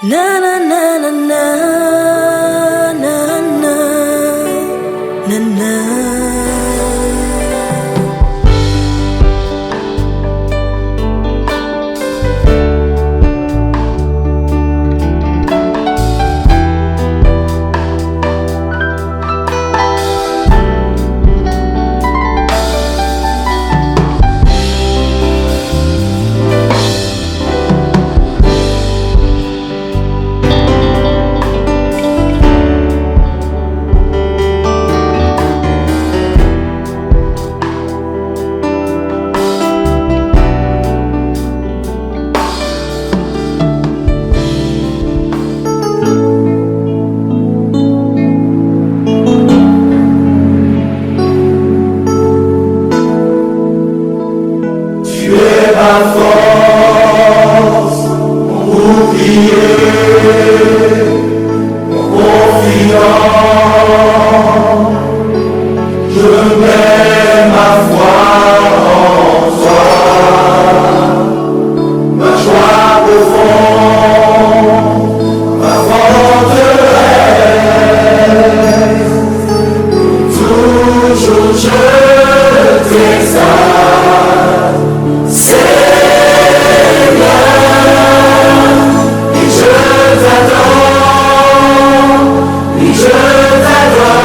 Na na na na na na na na na. Ma force, mon bouclier, mon confident, je mets ma foi en toi, ma joie profonde, ma forteresse, toujours je t'exalte. Je t'adore,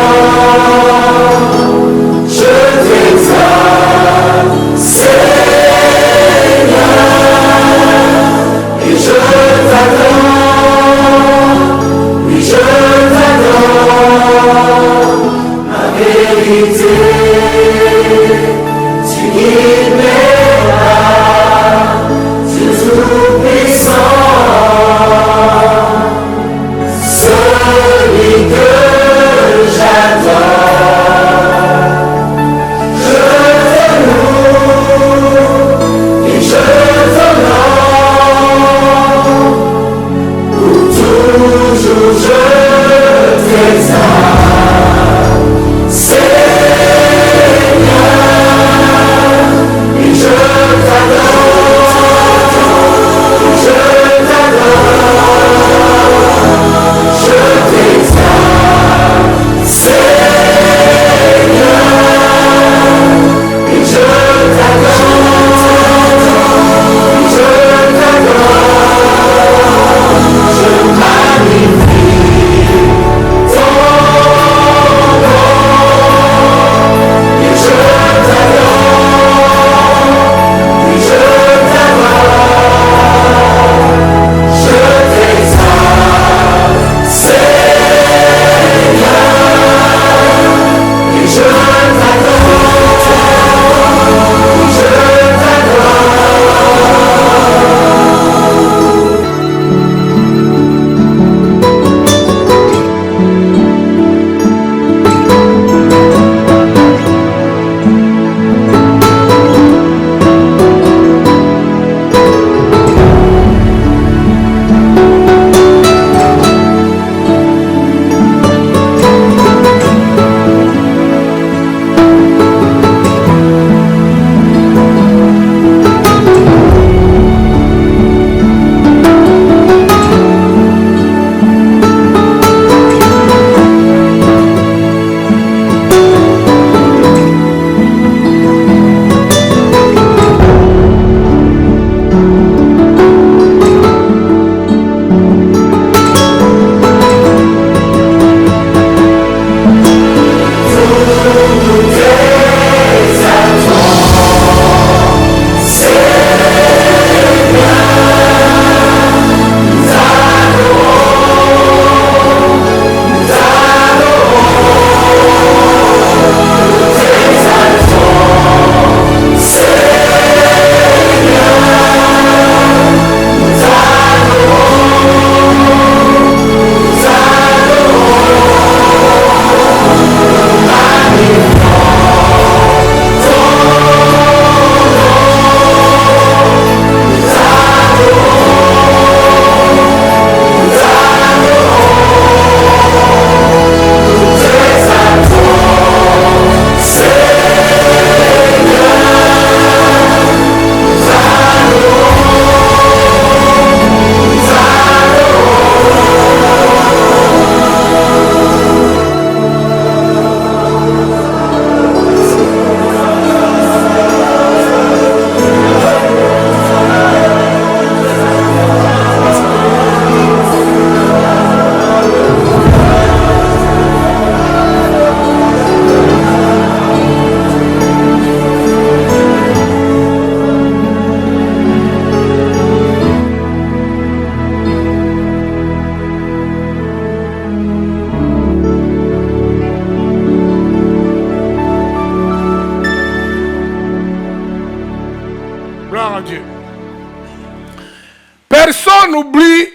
oublie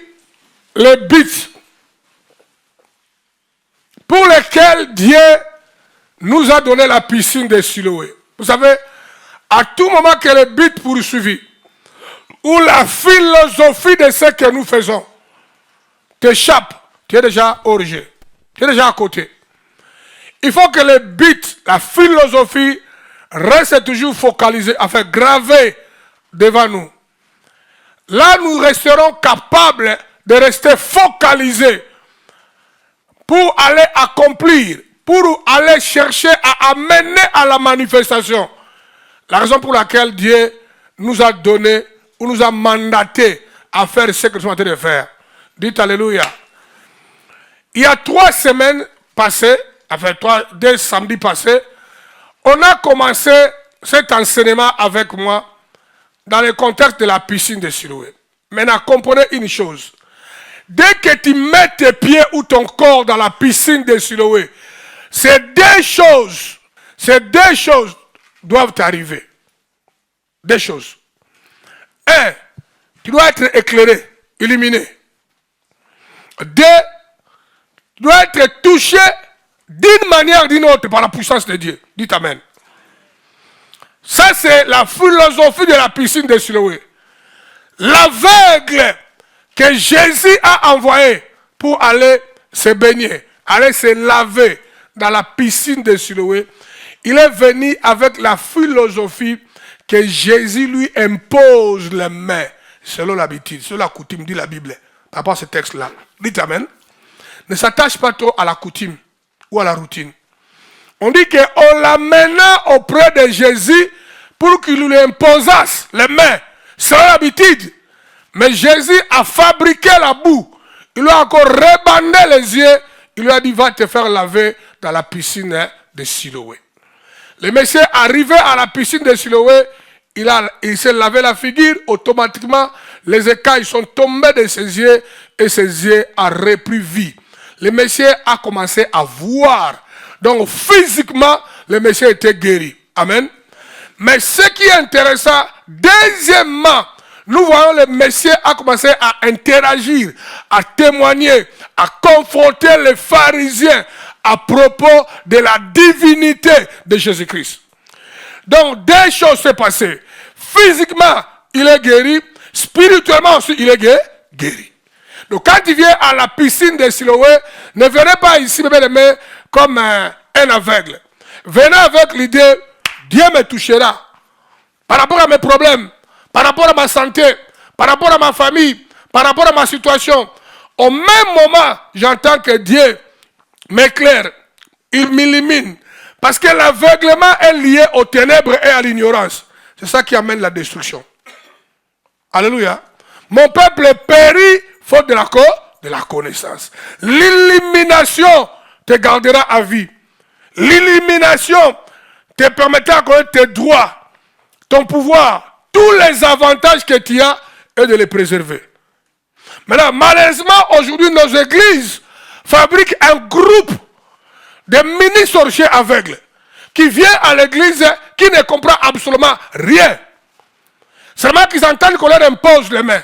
les buts pour lesquels Dieu nous a donné la piscine de Siloé. Vous savez, à tout moment que le but poursuivi, ou la philosophie de ce que nous faisons, t'échappe, tu es déjà au rejet, tu es déjà à côté. Il faut que le but, la philosophie, reste toujours focalisé, enfin gravé devant nous. Là, nous resterons capables de rester focalisés pour aller accomplir, pour aller chercher à amener à la manifestation. La raison pour laquelle Dieu nous a donné, ou nous a mandaté à faire ce que nous sommes en train de faire. Dites Alléluia. Il y a 3 semaines passées, enfin 2 samedis passés, on a commencé cet enseignement avec moi dans le contexte de la piscine de Siloé. Maintenant, comprenez une chose. Dès que tu mets tes pieds ou ton corps dans la piscine de Siloé, ces deux choses doivent arriver. 2 choses. 1, tu dois être éclairé, illuminé. 2, tu dois être touché d'une manière ou d'une autre par la puissance de Dieu. Dites Amen. Ça, c'est la philosophie de la piscine de Siloé. L'aveugle que Jésus a envoyé pour aller se baigner, aller se laver dans la piscine de Siloé, il est venu avec la philosophie que Jésus lui impose les mains, selon l'habitude, selon la coutume, dit la Bible, par rapport à ce texte-là. Dites Amen. Ne s'attache pas trop à la coutume ou à la routine. On dit qu'on l'amena auprès de Jésus pour qu'il lui imposasse les mains, selon l'habitude. Mais Jésus a fabriqué la boue. Il lui a encore rebandé les yeux. Il lui a dit, va te faire laver dans la piscine de Siloé. Le monsieur arrivé à la piscine de Siloé, il s'est lavé la figure, automatiquement, les écailles sont tombées de ses yeux et ses yeux ont repris vie. Le monsieur a commencé à voir. Donc, physiquement, le monsieur était guéri. Amen. Mais ce qui est intéressant, deuxièmement, nous voyons le Messie a commencé à interagir, à témoigner, à confronter les pharisiens à propos de la divinité de Jésus-Christ. Donc, 2 choses s'est passées. Physiquement, il est guéri. Spirituellement aussi, il est guéri. Donc, quand il vient à la piscine de Siloé, ne venez pas ici, mes comme un aveugle. Venez avec l'idée, Dieu me touchera. Par rapport à mes problèmes, par rapport à ma santé, par rapport à ma famille, par rapport à ma situation. Au même moment, j'entends que Dieu m'éclaire, il m'illumine. Parce que l'aveuglement est lié aux ténèbres et à l'ignorance. C'est ça qui amène la destruction. Alléluia. Mon peuple périt faute de la connaissance. L'illumination te gardera à vie. L'illumination te permettra de connaître tes droits, ton pouvoir, tous les avantages que tu as et de les préserver. Maintenant, malheureusement, aujourd'hui, nos églises fabriquent un groupe de mini-sorciers aveugles qui vient à l'église, qui ne comprend absolument rien. Seulement qu'ils entendent qu'on leur impose les mains.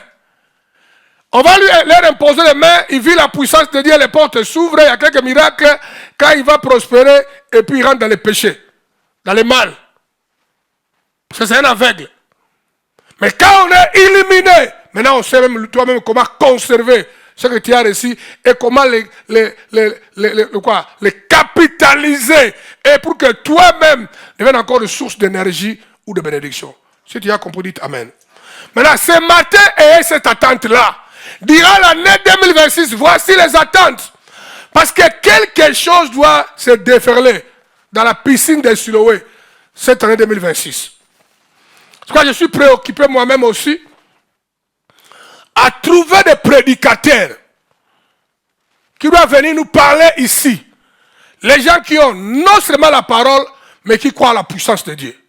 On va leur imposer les mains, il vit la puissance de Dieu, les portes s'ouvrent, il y a quelques miracles, quand il va prospérer, et puis il rentre dans les péchés, dans les mal. C'est un aveugle. Mais quand on est illuminé, maintenant on sait même toi-même comment conserver ce que tu as reçu et comment les capitaliser et pour que toi-même devienne encore une source d'énergie ou de bénédiction. Si tu as compris, dites Amen. Maintenant, ce matin, ayez cette attente-là. Dira l'année 2026, voici les attentes. Parce que quelque chose doit se déferler dans la piscine de Siloé cette année 2026. C'est pourquoi je suis préoccupé moi-même aussi à trouver des prédicateurs qui doivent venir nous parler ici. Les gens qui ont non seulement la parole, mais qui croient à la puissance de Dieu.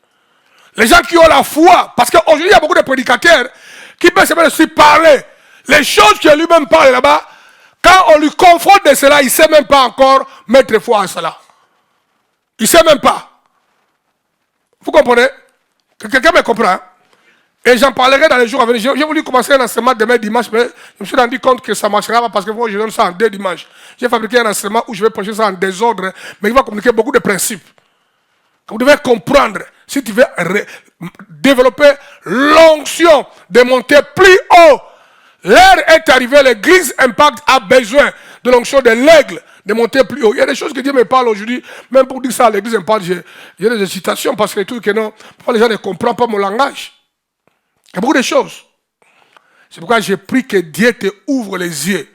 Les gens qui ont la foi. Parce qu'aujourd'hui, il y a beaucoup de prédicateurs qui peuvent se parler. Les choses que lui-même parle là-bas, quand on lui confronte de cela, il ne sait même pas encore mettre foi en cela. Il ne sait même pas. Vous comprenez? Que quelqu'un me comprend? Et j'en parlerai dans les jours à venir. J'ai voulu commencer un enseignement demain dimanche, mais je me suis rendu compte que ça ne marchera pas parce que moi, je donne ça en 2 dimanches. J'ai fabriqué un enseignement où je vais prêcher ça en désordre, mais il va communiquer beaucoup de principes. Vous devez comprendre, si tu veux développer l'onction de monter plus haut, l'heure est arrivée, l'église Impact a besoin de l'onction de l'aigle, de monter plus haut. Il y a des choses que Dieu me parle aujourd'hui, même pour dire ça à l'église Impact, j'ai des citations parce que les trucs que non, pourquoi les gens ne comprennent pas mon langage. Il y a beaucoup de choses. C'est pourquoi j'ai pris que Dieu te ouvre les yeux.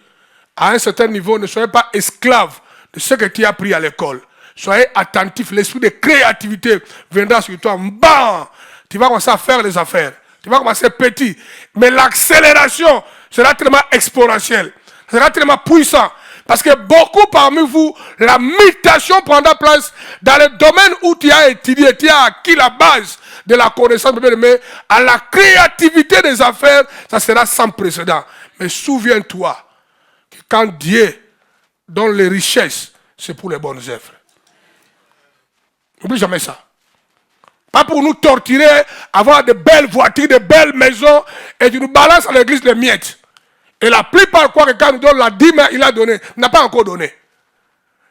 À un certain niveau, ne soyez pas esclave de ce que tu as appris à l'école. Soyez attentif, l'esprit de créativité viendra sur toi. Bam! Tu vas commencer à faire les affaires. Tu vas commencer petit. Mais l'accélération sera tellement exponentielle. Sera tellement puissant. Parce que beaucoup parmi vous, la mutation prendra place dans le domaine où tu as étudié, tu as acquis la base de la connaissance, mais à la créativité des affaires, ça sera sans précédent. Mais souviens-toi que quand Dieu donne les richesses, c'est pour les bonnes œuvres. N'oublie jamais ça. Pas pour nous torturer, avoir de belles voitures, de belles maisons, et tu nous balances à l'église les miettes. Et la plupart croient que quand nous donne la dîme, il a donné. Il n'a pas encore donné.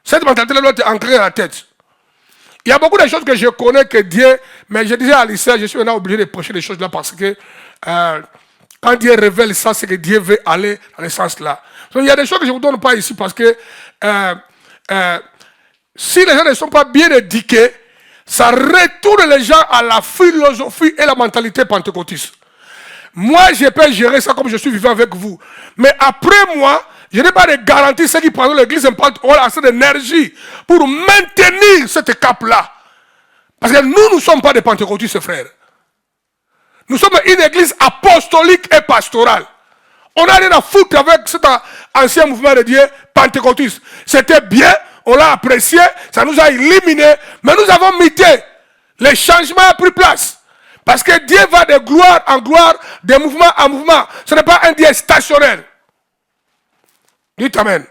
Cette mentalité doit être ancrée à la tête. Il y a beaucoup de choses que je connais que Dieu, mais je disais à Alicia, je suis maintenant obligé de prêcher des choses là parce que quand Dieu révèle ça, c'est que Dieu veut aller dans ce sens-là. Donc, il y a des choses que je ne vous donne pas ici parce que si les gens ne sont pas bien éduqués, ça retourne les gens à la philosophie et la mentalité pentecôtiste. Moi, je peux gérer ça comme je suis vivant avec vous. Mais après moi, je n'ai pas de garantie ceux qui prennent l'église ont assez d'énergie pour maintenir cette cape-là. Parce que nous ne sommes pas des pentecôtistes, frères. Nous sommes une église apostolique et pastorale. On n'a rien à foutre avec cet ancien mouvement de Dieu pentecôtiste. C'était bien, on l'a apprécié, ça nous a éliminés, mais nous avons mité. Les changements ont pris place. Parce que Dieu va de gloire en gloire, de mouvement en mouvement. Ce n'est pas un Dieu stationnaire. Dites Amen.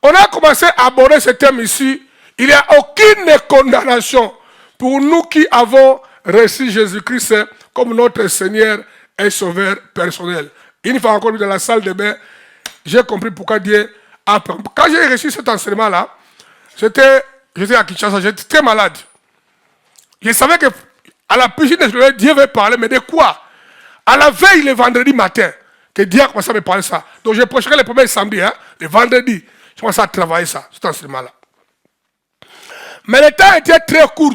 On a commencé à aborder ce thème ici. Il n'y a aucune condamnation pour nous qui avons reçu Jésus-Christ comme notre Seigneur et Sauveur personnel. Une fois encore dans la salle de bain, j'ai compris pourquoi Dieu a... Quand j'ai reçu cet enseignement-là, j'étais à Kinshasa, j'étais très malade. Je savais que à la piscine de Jérusalem, Dieu veut parler, mais de quoi? À la veille, le vendredi matin, que Dieu a commencé à me parler ça. Donc je prêcherai le premier samedi, le vendredi. Je commençais à travailler ça, cet enseignement-là. Mais le temps était très court.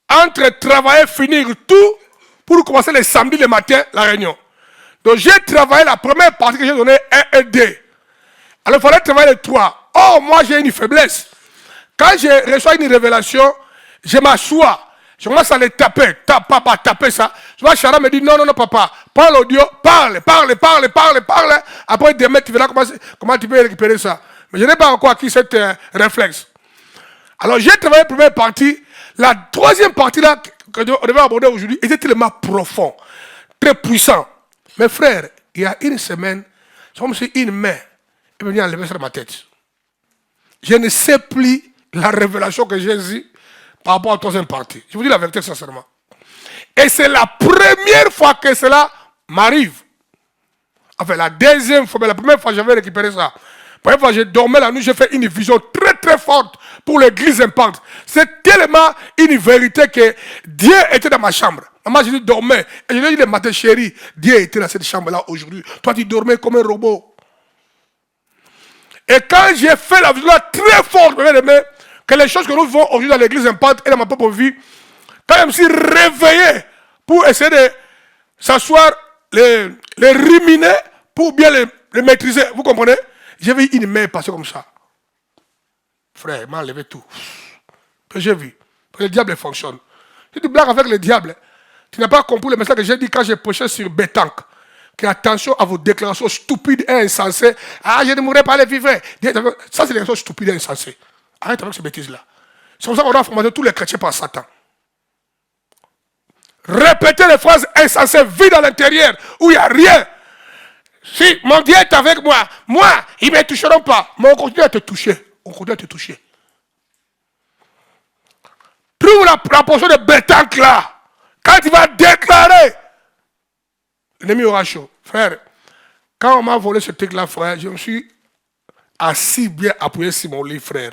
Entre travailler, finir tout, pour commencer le samedi le matin, la réunion. Donc j'ai travaillé la première partie que j'ai donnée 1 et 2. Alors il fallait travailler le 3. Oh, moi j'ai une faiblesse. Quand je reçois une révélation, je m'assois. Je commence à les taper, taper ça. Je vois Chara me dit non, papa, parle audio, parle. Après demain, tu verras comment tu peux récupérer ça. Mais je n'ai pas encore acquis cette réflexe. Alors j'ai travaillé la première partie. La troisième partie là, que on devait aborder aujourd'hui, était tellement profond, très puissant. Mes frères, il y a une semaine, c'est comme si une main est venue enlever sur ma tête. Je ne sais plus la révélation que j'ai eue par rapport à la troisième partie. Je vous dis la vérité sincèrement. Et c'est la première fois que cela m'arrive. Enfin, la deuxième fois, mais la première fois, j'avais récupéré ça. La première fois, j'ai dormi la nuit, j'ai fait une vision très très forte pour l'église Impact. C'est tellement une vérité que Dieu était dans ma chambre. Maman, j'ai dit dormais. Et je lui ai dit le matin, chérie, Dieu était dans cette chambre-là aujourd'hui. Toi, tu dormais comme un robot. Et quand j'ai fait la vision très forte, que les choses que nous vivons aujourd'hui dans l'église Impact et dans ma propre vie, quand je me suis réveillé pour essayer de s'asseoir, les ruminer, pour bien les maîtriser, vous comprenez? J'ai vu une main passer comme ça. Frère, il m'a enlevé tout. J'ai vu. Le diable fonctionne. Si tu blagues avec le diable, tu n'as pas compris le message que j'ai dit quand j'ai prêché sur Bétank. Que attention à vos déclarations stupides et insensées. Ah, je ne mourrai pas les vivants. Ça, c'est des choses stupides et insensées. Arrête avec ces bêtises-là. C'est comme ça qu'on doit formater tous les chrétiens par Satan. Répétez les phrases insensées, vides à l'intérieur, où il n'y a rien. Si mon Dieu est avec moi, ils ne me toucheront pas. Mais on continue à te toucher. Trouve la portion de Bétank là. Quand il va déclarer, l'ennemi aura chaud. Frère, quand on m'a volé ce truc-là, frère, je me suis assis bien appuyé sur mon lit, frère.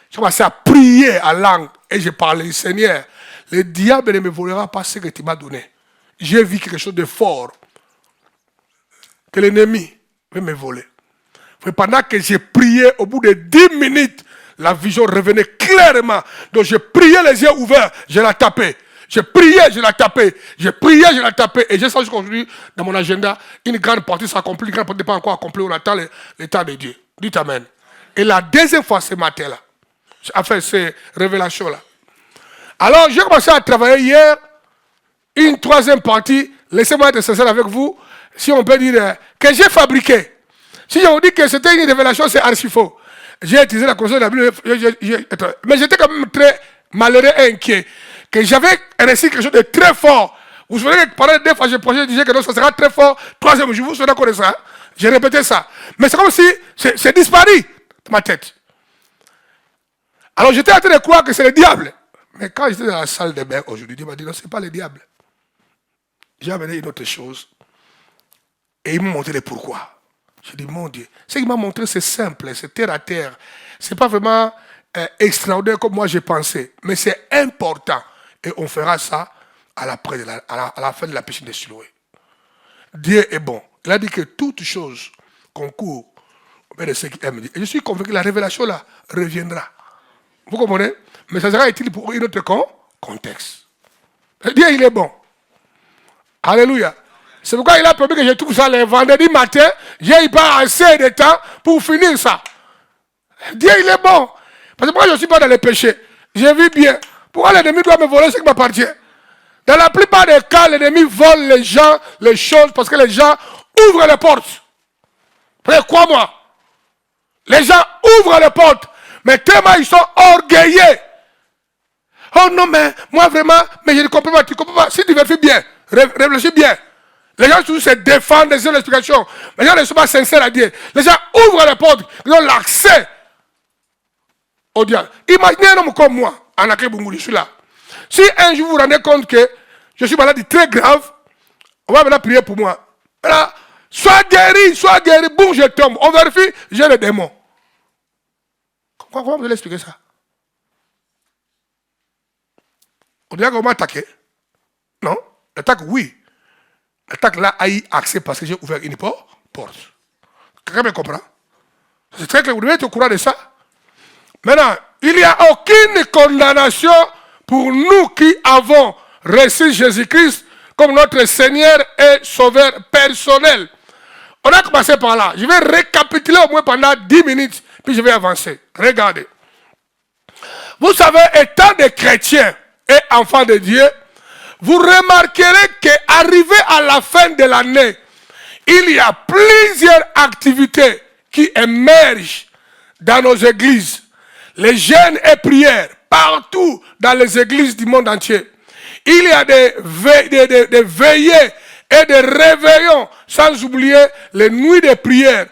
J'ai commencé à prier à langue et j'ai parlé, Seigneur, le diable ne me volera pas ce que tu m'as donné. J'ai vu quelque chose de fort que l'ennemi veut me voler. Mais pendant que j'ai prié, au bout de 10 minutes, la vision revenait clairement. Donc je priais les yeux ouverts, je la tapais. Je priais, je la tapais. Je priais, je la tapais. Et j'ai senti qu'aujourd'hui, dans mon agenda, une grande partie s'accomplit, une grande partie n'est pas encore accomplie. On attend le temps de Dieu. Dites Amen. Et la deuxième fois, ce matin-là, enfin, ces révélations-là. Alors, j'ai commencé à travailler hier. Une troisième partie, laissez-moi être sincère avec vous, si on peut dire, que j'ai fabriqué. Si on dit que c'était une révélation, c'est archi faux. J'ai utilisé la conscience de la Bible, mais j'étais quand même très malheureux et inquiet. Que j'avais reçu quelque chose de très fort. Vous vous souvenez que pendant 2 fois, je disais que non, ça sera très fort. Troisième jour, vous vous souvenez encore de ça. J'ai répété ça. Mais c'est comme si c'est disparu de ma tête. Alors j'étais en train de croire que c'est le diable. Mais quand j'étais dans la salle de bain aujourd'hui, Dieu m'a dit non, ce n'est pas le diable. J'ai amené une autre chose. Et il m'a montré le pourquoi. J'ai dit, mon Dieu, ce qu'il m'a montré, c'est simple, c'est terre à terre. Ce n'est pas vraiment extraordinaire comme moi j'ai pensé. Mais c'est important. Et on fera ça à la fin de la piscine de Siloé. Dieu est bon. Il a dit que toute chose concourt au bien de ceux qui aiment Dieu. Et je suis convaincu que la révélation là reviendra. Vous comprenez? Mais ça sera utile pour un autre contexte. Dieu, il est bon. Alléluia. C'est pourquoi il a permis que je trouve ça le vendredi matin. J'ai pas assez de temps pour finir ça. Dieu, il est bon. Parce que moi, je ne suis pas dans les péchés. J'ai vu bien. Pourquoi l'ennemi doit me voler ce qui m'appartient? Dans la plupart des cas, l'ennemi vole les gens, les choses, parce que les gens ouvrent les portes. Frère, crois-moi. Les gens ouvrent les portes, mais tellement ils sont orgueilleux. Oh non, mais moi vraiment, mais je ne comprends pas. Tu ne comprends pas. Si tu vérifies bien, réfléchis bien. Les gens toujours se défendent des explications. Les gens ne sont pas sincères à Dieu. Les gens ouvrent les portes. Ils ont l'accès au diable. Imaginez un homme comme moi, Anaké Bungouli, je suis là. Si un jour vous vous rendez compte que je suis malade très grave, on va maintenant prier pour moi. Là, sois guéri, boum, je tombe. On vérifie, j'ai le démon. Comment vous allez expliquer ça? On dirait qu'on m'a attaqué. Non, l'attaque, oui. L'attaque là a eu accès parce que j'ai ouvert une porte. Quelqu'un me comprend? C'est très clair, vous devez être au courant de ça. Maintenant, il n'y a aucune condamnation pour nous qui avons reçu Jésus-Christ comme notre Seigneur et Sauveur personnel. On a commencé par là. Je vais récapituler au moins pendant 10 minutes, puis je vais avancer. Regardez. Vous savez, étant des chrétiens et enfants de Dieu, vous remarquerez qu'arrivé à la fin de l'année, il y a plusieurs activités qui émergent dans nos églises. Les jeûnes et prières, partout dans les églises du monde entier. Il y a des veillées et des réveillons, sans oublier les nuits de prière.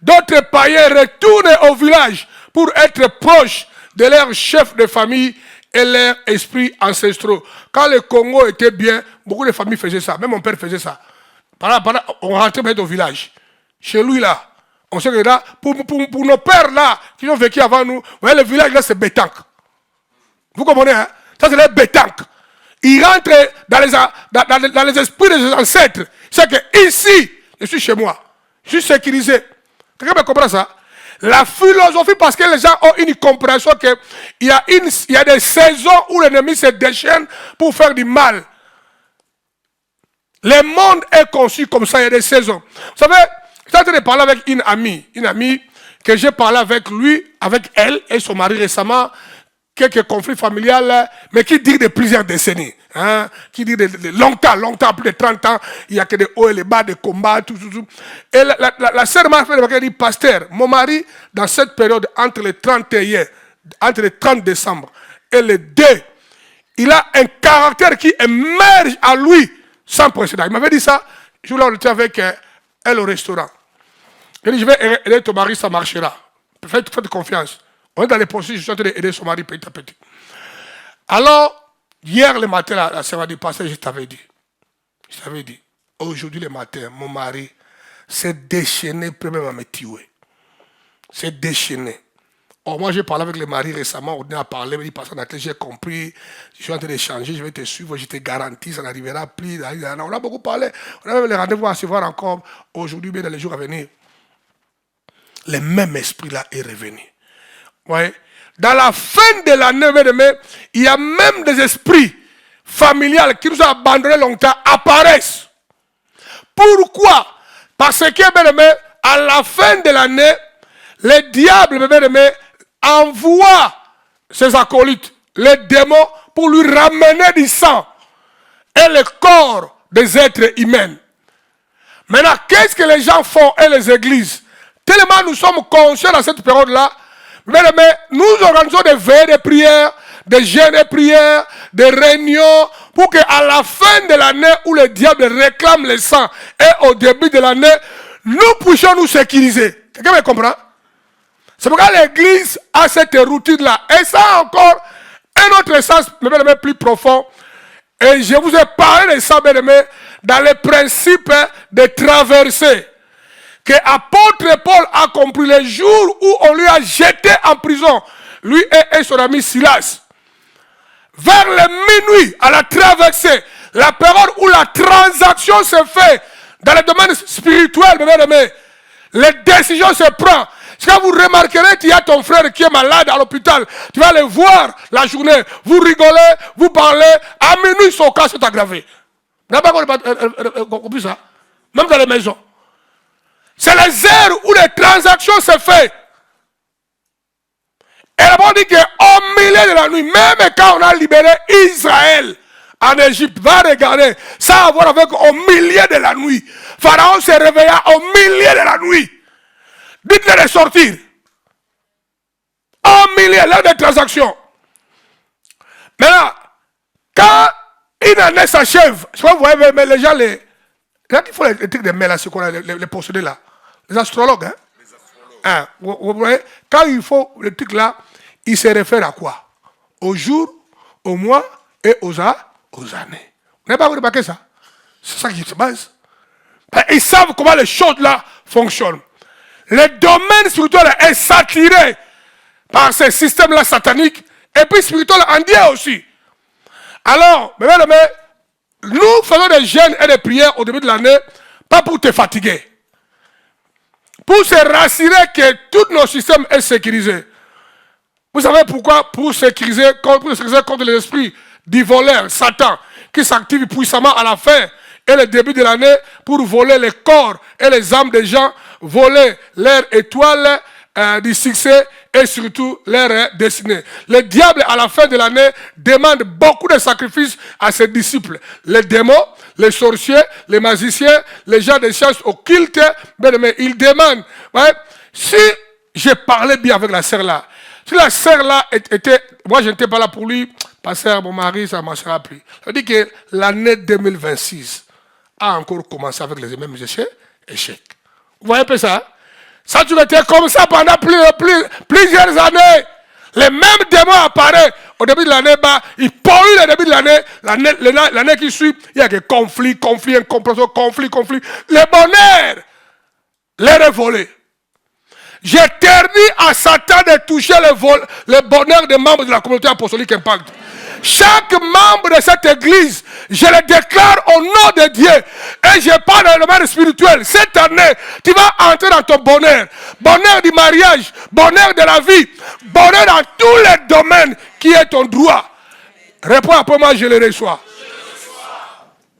D'autres païens retournent au village pour être proches de leurs chefs de famille et leurs esprits ancestraux. Quand le Congo était bien, beaucoup de familles faisaient ça. Même mon père faisait ça. On rentrait au village. Chez lui là, on sait que là, pour nos pères là, qui ont vécu avant nous, vous voyez, le village là, c'est bétanque. Vous comprenez, hein? Ça, c'est les bétanques. Ils rentrent dans les esprits de ses ancêtres. C'est que ici, je suis chez moi. Je suis sécurisé. Quelqu'un me comprend ça? La philosophie, parce que les gens ont une compréhension qu'il y a des saisons où l'ennemi se déchaîne pour faire du mal. Le monde est conçu comme ça, il y a des saisons. Vous savez, j'étais en train de parler avec une amie que j'ai parlé avec elle et son mari récemment, quelques conflits familiales, mais qui dit de plusieurs décennies. Hein, qui dit de longtemps, plus de 30 ans, il n'y a que des hauts et les bas, des combats, tout. Et la sœur m'a fait remarquer, elle dit, pasteur, mon mari, dans cette période, entre le 30 décembre et le 2, il a un caractère qui émerge à lui sans précédent. Il m'avait dit ça, je voulais être avec elle au restaurant. Il dit, je vais aider ton mari, ça marchera. Faites confiance. On est dans les processus, je suis en train d'aider son mari petit à petit. Alors, Hier le matin, la sœur m'a dit, pasteur, je t'avais dit. Aujourd'hui le matin, mon mari s'est déchaîné pour même à me tuer. C'est déchaîné. Or, moi, j'ai parlé avec le mari récemment, on a parlé, il m'a dit, pasteur, j'ai compris, je suis en train d'échanger, je vais te suivre, je te garantis, ça n'arrivera plus. On a beaucoup parlé, on a même les rendez-vous à se voir encore aujourd'hui, bien dans les jours à venir. Le même esprit-là est revenu. Ouais. Dans la fin de l'année, il y a même des esprits familiales qui nous ont abandonnés longtemps apparaissent. Pourquoi? Parce que, bien aimé, à la fin de l'année, le diable, bien aimé, envoie ses acolytes, les démons, pour lui ramener du sang et le corps des êtres humains. Maintenant, qu'est-ce que les gens font et les églises? Tellement nous sommes conscients dans cette période-là, mais nous organisons des veillées de prières, des jeûnes de prières, des réunions, pour qu'à la fin de l'année où le diable réclame le sang et au début de l'année, nous puissions nous sécuriser. Quelqu'un me comprend? C'est pourquoi l'église a cette routine-là. Et ça a encore un autre sens, plus profond. Et je vous ai parlé de ça, dans les principes de traversée que l'apôtre Paul a compris le jour où on lui a jeté en prison, lui et son ami Silas. Vers le minuit, à la traversée, la période où la transaction se fait dans le domaine spirituel, les décisions se prennent. Quand vous remarquerez qu'il y a ton frère qui est malade à l'hôpital, tu vas le voir la journée, vous rigolez, vous parlez, à minuit son cas s'est aggravé. Vous n'avez pas compris ça? Même dans les maisons. C'est les heures où les transactions se font. Et la Bible dit qu'au milieu de la nuit, même quand on a libéré Israël en Égypte, va regarder, ça a à voir avec au milieu de la nuit. Pharaon se réveilla au milieu de la nuit. Dites-le de sortir. Au milieu, l'heure des transactions. Maintenant, quand une année s'achève, je sais pas, vous voyez, mais les gens, quand il faut les trucs de mails, c'est quoi, les possédés là, les astrologues, hein? Les astrologues. Hein, vous voyez, quand il faut le truc là, il se réfère à quoi? Au jour, au mois et aux années. Vous n'avez pas remarqué ça? C'est ça qui se base. Ils savent comment les choses là fonctionnent. Le domaine spirituel est saturé par ces systèmes-là sataniques et puis spirituel en Dieu aussi. Alors, nous faisons des jeûnes et des prières au début de l'année, pas pour te fatiguer. Pour se rassurer que tous nos systèmes sont sécurisés. Vous savez pourquoi? Pour sécuriser contre les esprits du voleur, Satan, qui s'active puissamment à la fin et le début de l'année pour voler les corps et les âmes des gens, voler leur étoile du succès et surtout leur destinée. Le diable, à la fin de l'année, demande beaucoup de sacrifices à ses disciples. Les démons, les sorciers, les magiciens, les gens de sciences occultes, mais ils demandent. Ouais, si j'ai parlé bien avec la sœur là, si la sœur là était, moi je n'étais pas là pour lui, pasteur, mon mari, ça ne marchera plus. Ça veut dire que l'année 2026 a encore commencé avec les mêmes échecs. Vous voyez un peu ça? Ça a été comme ça pendant plusieurs années. Les mêmes démons apparaissent au début de l'année, ils polluent le début de l'année qui suit, il y a des conflits, incompréhension, conflits. Le bonheur leur est volé. J'éternise à Satan de toucher le bonheur des membres de la communauté apostolique Impact. Chaque membre de cette église, je le déclare au nom de Dieu. Et je parle dans le domaine spirituel. Cette année, tu vas entrer dans ton bonheur. Bonheur du mariage, bonheur de la vie, bonheur dans tous les domaines qui est ton droit. Réponds après moi, je le reçois.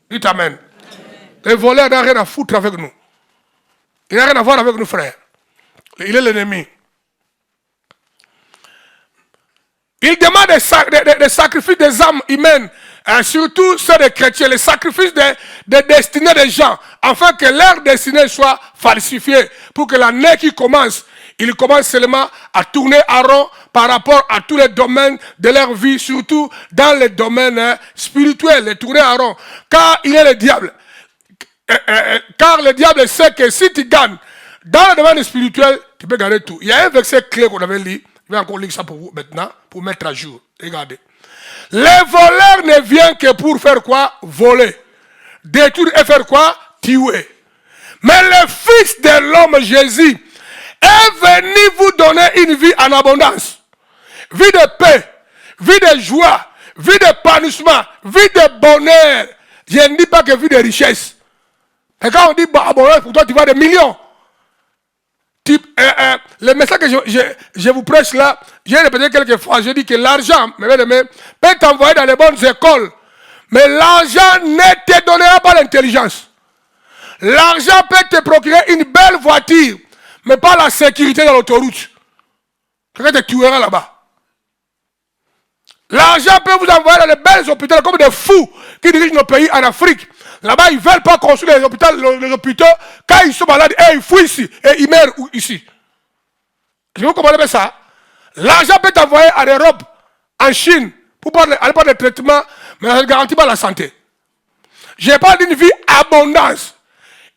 Dites amen. Le voleur n'a rien à foutre avec nous. Il n'a rien à voir avec nous, frères. Il est l'ennemi. Il demande des sacrifices des âmes humaines, surtout ceux des chrétiens, les sacrifices des destinées des gens, afin que leur destinée soit falsifiée, pour que l'année qui commence, ils commencent seulement à tourner à rond par rapport à tous les domaines de leur vie, surtout dans les domaines spirituels, les tourner à rond. Car il est le diable. Car le diable sait que si tu gagnes dans le domaine spirituel, tu peux gagner tout. Il y a un verset clé qu'on avait lu. Je vais encore lire ça pour vous maintenant, pour mettre à jour. Regardez. Les voleurs ne viennent que pour faire quoi? Voler. Détruire et faire quoi? Tuer. Mais le Fils de l'homme, Jésus, est venu vous donner une vie en abondance. Vie de paix, vie de joie, vie d'épanouissement, vie de bonheur. Je ne dis pas que vie de richesse. Et quand on dit abondance, pour toi, tu vois des millions. Le message que je vous prêche là, j'ai répété quelques fois, je dis que l'argent, mes amis, peut t'envoyer dans les bonnes écoles. Mais l'argent ne te donnera pas l'intelligence. L'argent peut te procurer une belle voiture, mais pas la sécurité dans l'autoroute. Quelqu'un te tuera là-bas. L'argent peut vous envoyer dans les belles hôpitaux comme des fous qui dirigent nos pays en Afrique. Là-bas, ils ne veulent pas construire les hôpitaux. Quand ils sont malades, ils fuient ici et ils meurent ici. Vous comprenez ça? L'argent peut t'envoyer en Europe, en Chine, pour aller prendre des traitements, mais ça ne garantit pas la santé. Je parle d'une vie abondance,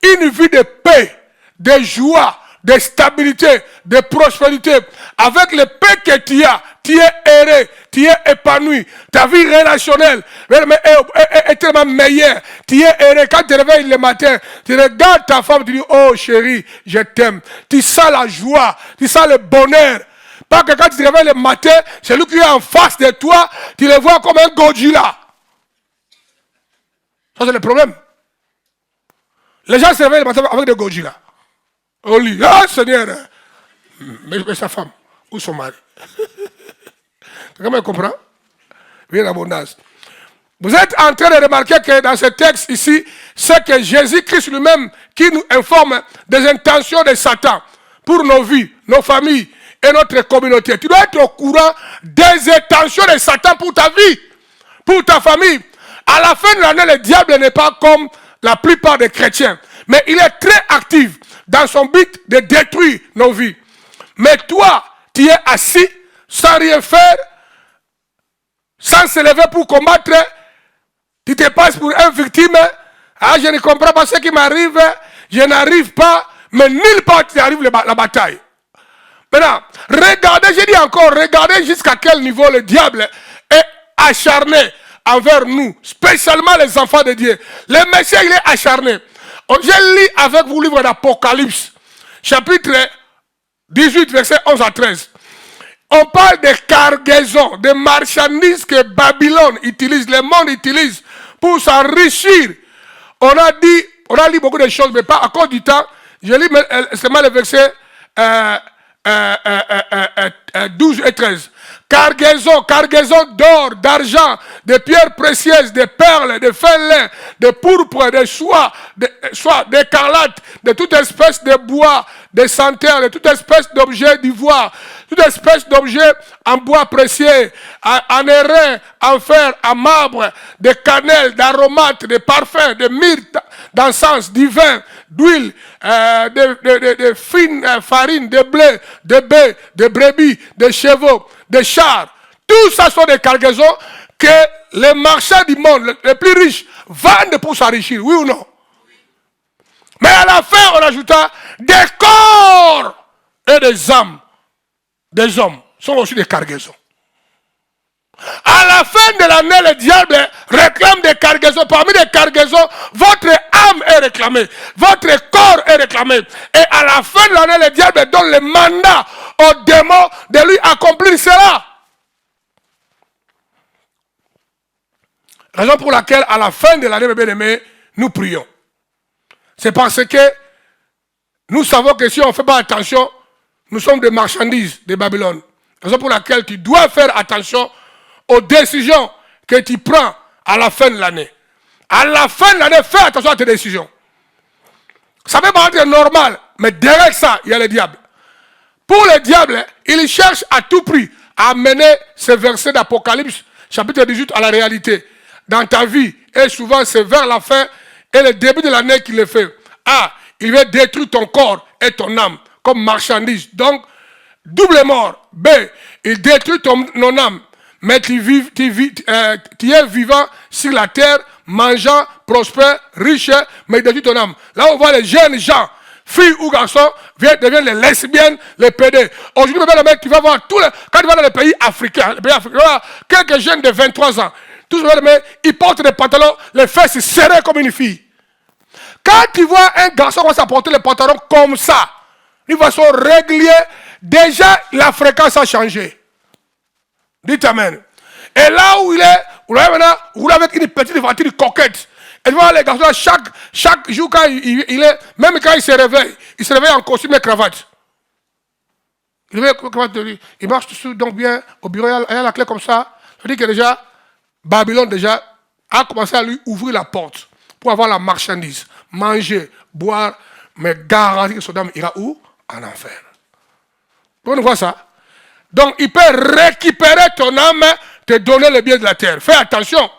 une vie de paix, de joie, de stabilité, de prospérité. Avec le paix que tu as, tu es heureux, tu es épanoui. Ta vie relationnelle est tellement meilleure. Tu es heureux. Quand tu te réveilles le matin, tu regardes ta femme, tu dis, oh chérie, je t'aime. Tu sens la joie, tu sens le bonheur. Pas que quand tu te réveilles le matin, celui qui est en face de toi, tu le vois comme un Godzilla. Ça c'est le problème. Les gens se réveillent le matin avec des Godzilla. Au lit. Ah Seigneur. Mais sa femme, ou son mari. Comment elle comprend? Oui, l'abondance. Vous êtes en train de remarquer que dans ce texte ici, c'est que Jésus-Christ lui-même qui nous informe des intentions de Satan pour nos vies, nos familles et notre communauté. Tu dois être au courant des intentions de Satan pour ta vie, pour ta famille. À la fin de l'année, le diable n'est pas comme la plupart des chrétiens, mais il est très actif dans son but de détruire nos vies. Mais toi, tu es assis sans rien faire, sans se lever pour combattre, tu te passes pour une victime. Ah, je ne comprends pas ce qui m'arrive, je n'arrive pas, mais nulle part tu arrives la bataille. Maintenant, regardez, j'ai dit encore, regardez jusqu'à quel niveau le diable est acharné envers nous, spécialement les enfants de Dieu. Le Messie, il est acharné. Je lis avec vous le livre d'Apocalypse, chapitre 18, verset 11 à 13. On parle de cargaisons, de marchandises que Babylone utilise, le monde utilise pour s'enrichir. On a lu beaucoup de choses, mais pas à cause du temps. Je lis seulement le verset 12 et 13. Cargaison d'or, d'argent, de pierres précieuses, de perles, de fin lin, de pourpre, de soie, d'écarlate, de toute espèce de bois, de santerre, de toute espèce d'objet d'ivoire, toute espèce d'objet en bois précieux, en airain, en fer, en marbre, de cannelle, d'aromates, de parfums, de myrrhe, d'encens, du vin, d'huile, de fine farine, de blé, de bœuf, de brebis, de chevaux, de chars. Tout ça sont des cargaisons que les marchands du monde, les plus riches, vendent pour s'enrichir, oui ou non? Mais à la fin, on ajouta des corps et des âmes des hommes sont aussi des cargaisons. À la fin de l'année, le diable réclame des cargaisons. Parmi les cargaisons, votre âme est réclamée. Votre corps est réclamé. Et à la fin de l'année, le diable donne le mandat aux démons de lui accomplir cela. Raison pour laquelle, à la fin de l'année, mes bien-aimés, nous prions. C'est parce que nous savons que si on ne fait pas attention, nous sommes des marchandises de Babylone. Raison pour laquelle tu dois faire attention aux décisions que tu prends à la fin de l'année. À la fin de l'année, fais attention à tes décisions. Ça peut paraître normal, mais derrière ça, il y a le diable. Pour le diable, il cherche à tout prix à amener ce verset d'Apocalypse, chapitre 18, à la réalité. Dans ta vie, et souvent c'est vers la fin et le début de l'année qu'il le fait. A, il veut détruire ton corps et ton âme comme marchandise. Donc, double mort. B, il détruit ton âme. Mais tu es vivant sur la terre, mangeant, prospère, riche, mais il détruit ton âme. Là, on voit les jeunes gens filles ou garçons deviennent les lesbiennes, les PD. Aujourd'hui, tu vas voir quand tu vas dans les pays africains, quelques jeunes de 23 ans, tous ils portent des pantalons, les fesses serrées comme une fille. Quand tu vois un garçon commencer à porter les pantalons comme ça, d'une façon régulière, déjà la fréquence a changé. Dites amen. Et là où il est, vous l'avez maintenant roulé avec une petite voiture coquette. Et tu vois les garçons, chaque jour, quand il est, même quand il se réveille en costume et cravate. Il marche donc bien au bureau, il y a la clé comme ça. Ça veut dire que déjà, Babylone déjà a commencé à lui ouvrir la porte pour avoir la marchandise, manger, boire, mais garantir que son âme ira où? En enfer. On voit ça. Donc il peut récupérer ton âme, te donner le bien de la terre. Fais attention.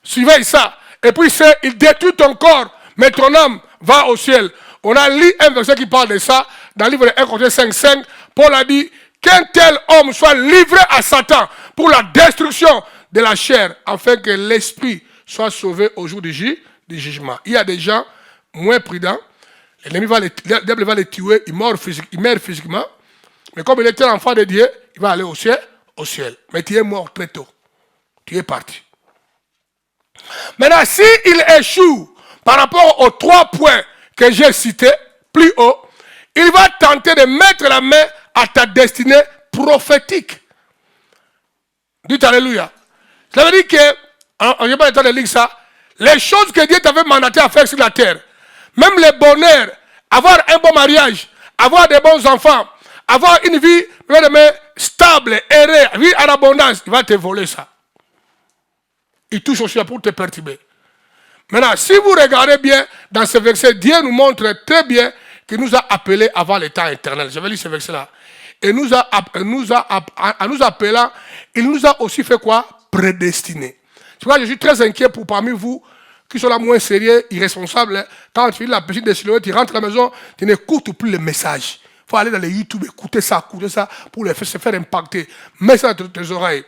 Suivez ça. Et puis il détruit ton corps, mais ton âme va au ciel. On a lu un verset qui parle de ça dans le livre de 1 Corinthiens 5:5. Paul a dit qu'un tel homme soit livré à Satan pour la destruction de la chair, afin que l'esprit soit sauvé au jour du jugement. Il y a des gens moins prudents. Le diable va les tuer, il meurt physiquement. Mais comme il était l'enfant de Dieu, il va aller au ciel. Mais tu es mort très tôt. Tu es parti. Maintenant, s'il échoue par rapport aux 3 points que j'ai cités plus haut, il va tenter de mettre la main à ta destinée prophétique. Dites alléluia. Ça veut dire que, on n'a pas le temps de lire ça, les choses que Dieu t'avait mandaté à faire sur la terre, même le bonheur, avoir un bon mariage, avoir des bons enfants, avoir une vie stable, errée, vie en abondance, il va te voler ça. Il touche aussi pour te perturber. Maintenant, si vous regardez bien dans ce verset, Dieu nous montre très bien qu'il nous a appelés avant l'état éternel. Je vais lire ce verset-là. Et en nous appelant, il nous a aussi fait quoi? Prédestinés. Tu vois, je suis très inquiet pour parmi vous qui sont là moins sérieux, irresponsables. Quand tu finis la piscine de Siloé, tu rentres à la maison, tu n'écoutes plus les messages. Il faut aller dans les YouTube, écouter ça pour se faire impacter. Mets ça dans tes oreilles.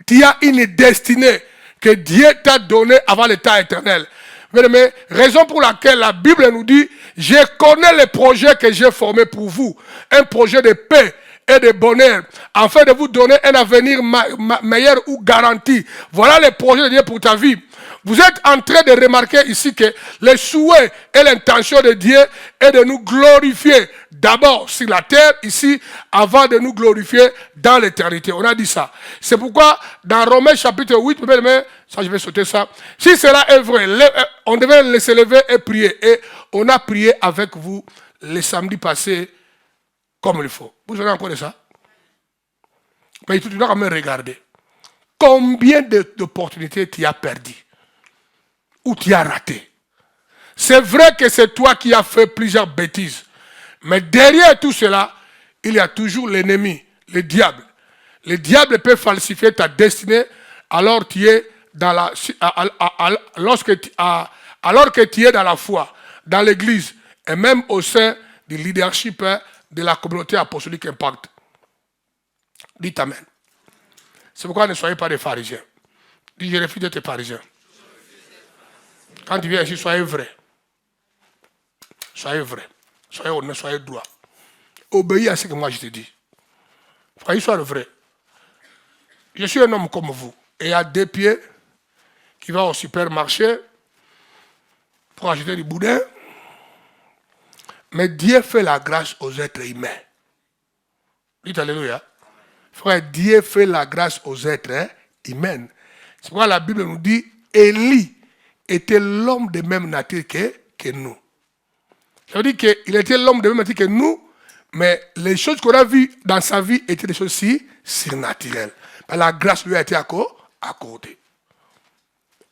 Tu as une destinée que Dieu t'a donnée avant l'état éternel. Mais raison pour laquelle la Bible nous dit, je connais les projets que j'ai formés pour vous. Un projet de paix et de bonheur, afin de vous donner un avenir meilleur ou garanti. Voilà les projets de Dieu pour ta vie. Vous êtes en train de remarquer ici que le souhait et l'intention de Dieu est de nous glorifier d'abord sur la terre, ici, avant de nous glorifier dans l'éternité. On a dit ça. C'est pourquoi, dans Romains chapitre 8, ça je vais sauter ça. Si cela est vrai, on devait se lever et prier. Et on a prié avec vous le samedi passé comme il faut. Vous avez encore de ça? Mais tu dois quand même regarder. Combien d'opportunités tu as perdu? Ou tu as raté? C'est vrai que c'est toi qui as fait plusieurs bêtises. Mais derrière tout cela, il y a toujours l'ennemi, le diable. Le diable peut falsifier ta destinée alors tu es dans alors que tu es dans la foi, dans l'église et même au sein du leadership de la communauté apostolique Impact. Dites amen. C'est pourquoi ne soyez pas des pharisiens. Dis, je refuse d'être pharisien. Quand tu viens ici, soyez vrai. Soyez vrai. Soyez honnête, soyez droit. Obéis à ce que moi je te dis. Soyez vrai. Je suis un homme comme vous. Et à 2 pieds, qui va au supermarché pour acheter du boudin. Mais Dieu fait la grâce aux êtres humains. Dites alléluia. Frère, Dieu fait la grâce aux êtres humains. C'est pourquoi la Bible nous dit, Élie était l'homme de même nature que nous. Ça veut dire qu'il était l'homme de même nature que nous, mais les choses qu'on a vues dans sa vie étaient des choses si surnaturelles. Mais la grâce lui a été accordée.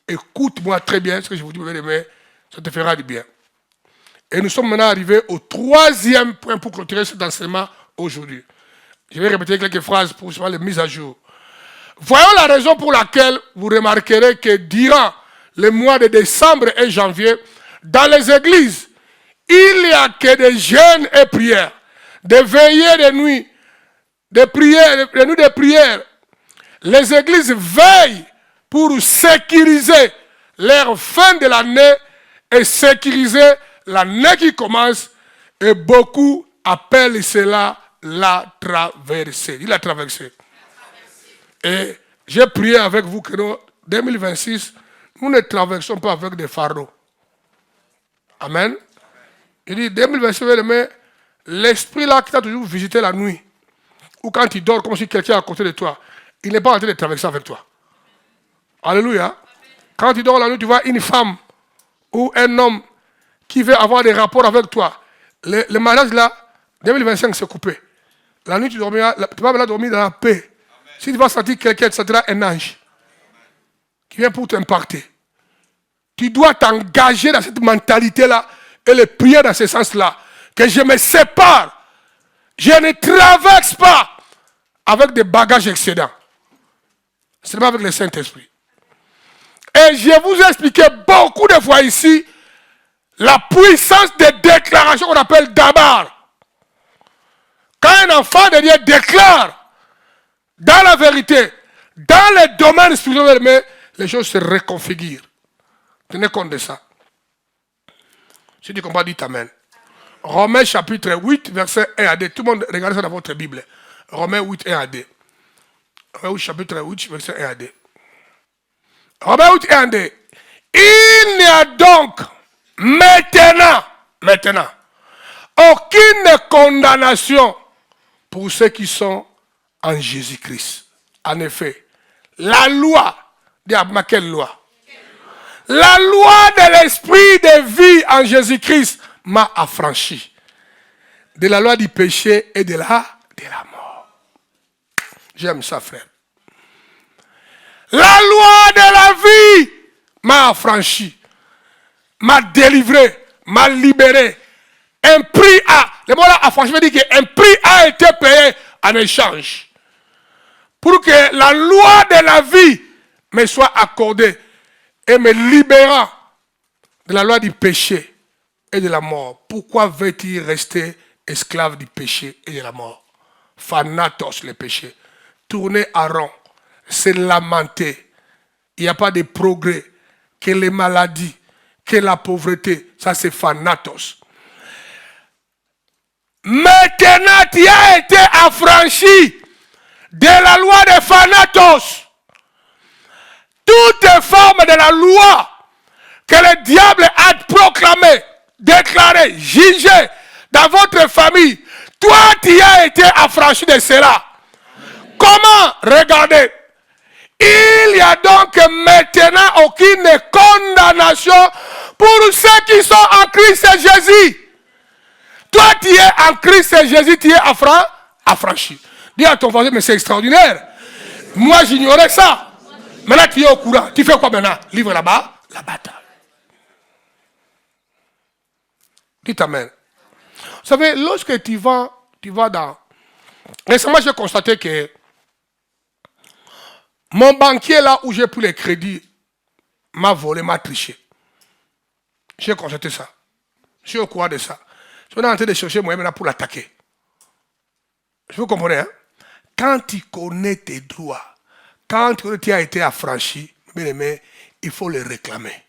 Écoute-moi très bien ce que je vous dis, mais ça te fera du bien. Et nous sommes maintenant arrivés au 3e point pour clôturer cet enseignement aujourd'hui. Je vais répéter quelques phrases pour les mises à jour. Voyons la raison pour laquelle vous remarquerez que durant les mois de décembre et janvier, dans les églises, il n'y a que des jeûnes et prières, des veillées de nuit, des prières, des nuits de prières. Les églises veillent pour sécuriser leur fin de l'année et sécuriser l'année qui commence Et beaucoup appellent cela la traversée. Dis la traversée. Et j'ai prié avec vous que en 2026, nous ne traversons pas avec des fardeaux. Amen. Il dit 2026, mais l'esprit là qui t'a toujours visité la nuit, ou quand tu dors comme si quelqu'un est à côté de toi, il n'est pas en train de traverser avec toi. Alléluia. Quand tu dors la nuit, tu vois une femme ou un homme qui veut avoir des rapports avec toi. Le mariage là, 2025 c'est coupé. La nuit tu dormiras, tu vas maintenant dormir dans la paix. Amen. Si tu vas sentir quelqu'un, tu sentiras un ange qui vient pour t'impacter. Tu dois t'engager dans cette mentalité-là et les prier dans ce sens-là. Que je me sépare. Je ne traverse pas avec des bagages excédents. Seulement avec le Saint-Esprit. Et je vous ai expliqué beaucoup de fois ici la puissance des déclarations qu'on appelle dabar. Quand un enfant de Dieu déclare dans la vérité, dans les domaines spirituels, mais les choses se reconfigurent. Tenez compte de ça. Si tu comprends, dites Amen. Romains chapitre 8, verset 1 à 2. Tout le monde regarde ça dans votre Bible. Romains 8, 1 à 2. Romains chapitre 8, verset 1 à 2. Romains 8, 1 à 2. Il n'y a donc maintenant, aucune condamnation pour ceux qui sont en Jésus-Christ. En effet, la loi, dis à moi quelle loi? La loi de l'esprit de vie en Jésus-Christ m'a affranchi de la loi du péché et de la mort. J'aime ça, frère. La loi de la vie m'a affranchi, m'a délivré, m'a libéré. Un prix le mot là affranchi veut dire qu'un prix a été payé en échange pour que la loi de la vie me soit accordée et me libérant de la loi du péché et de la mort. Pourquoi veux-tu rester esclave du péché et de la mort? Fanatos, le péché. Tourner à rond, se lamenter. Il n'y a pas de progrès. Que les maladies, que la pauvreté, ça c'est fanatos. Maintenant, tu as été affranchi de la loi de fanatos. Toutes les formes de la loi que le diable a proclamées, déclarées, jugées dans votre famille, toi tu as été affranchi de cela. Comment? Regardez. Il n'y a donc maintenant aucune condamnation pour ceux qui sont en Christ Jésus. Toi tu es en Christ Jésus, tu es affranchi. Dis à ton voisin, mais c'est extraordinaire. Moi j'ignorais ça. Maintenant tu es au courant. Tu fais quoi maintenant? Livre là-bas la bataille. Dites Amen. Vous savez, lorsque tu vas dans... Récemment, j'ai constaté que mon banquier, là où j'ai pris les crédits, m'a volé, m'a triché. J'ai constaté ça. Je suis au courant de ça. Je suis en train de chercher moyen maintenant pour l'attaquer. Je vous comprenez, hein? Quand tu connais tes droits, quand tu as été affranchi, bien aimé, il faut les réclamer.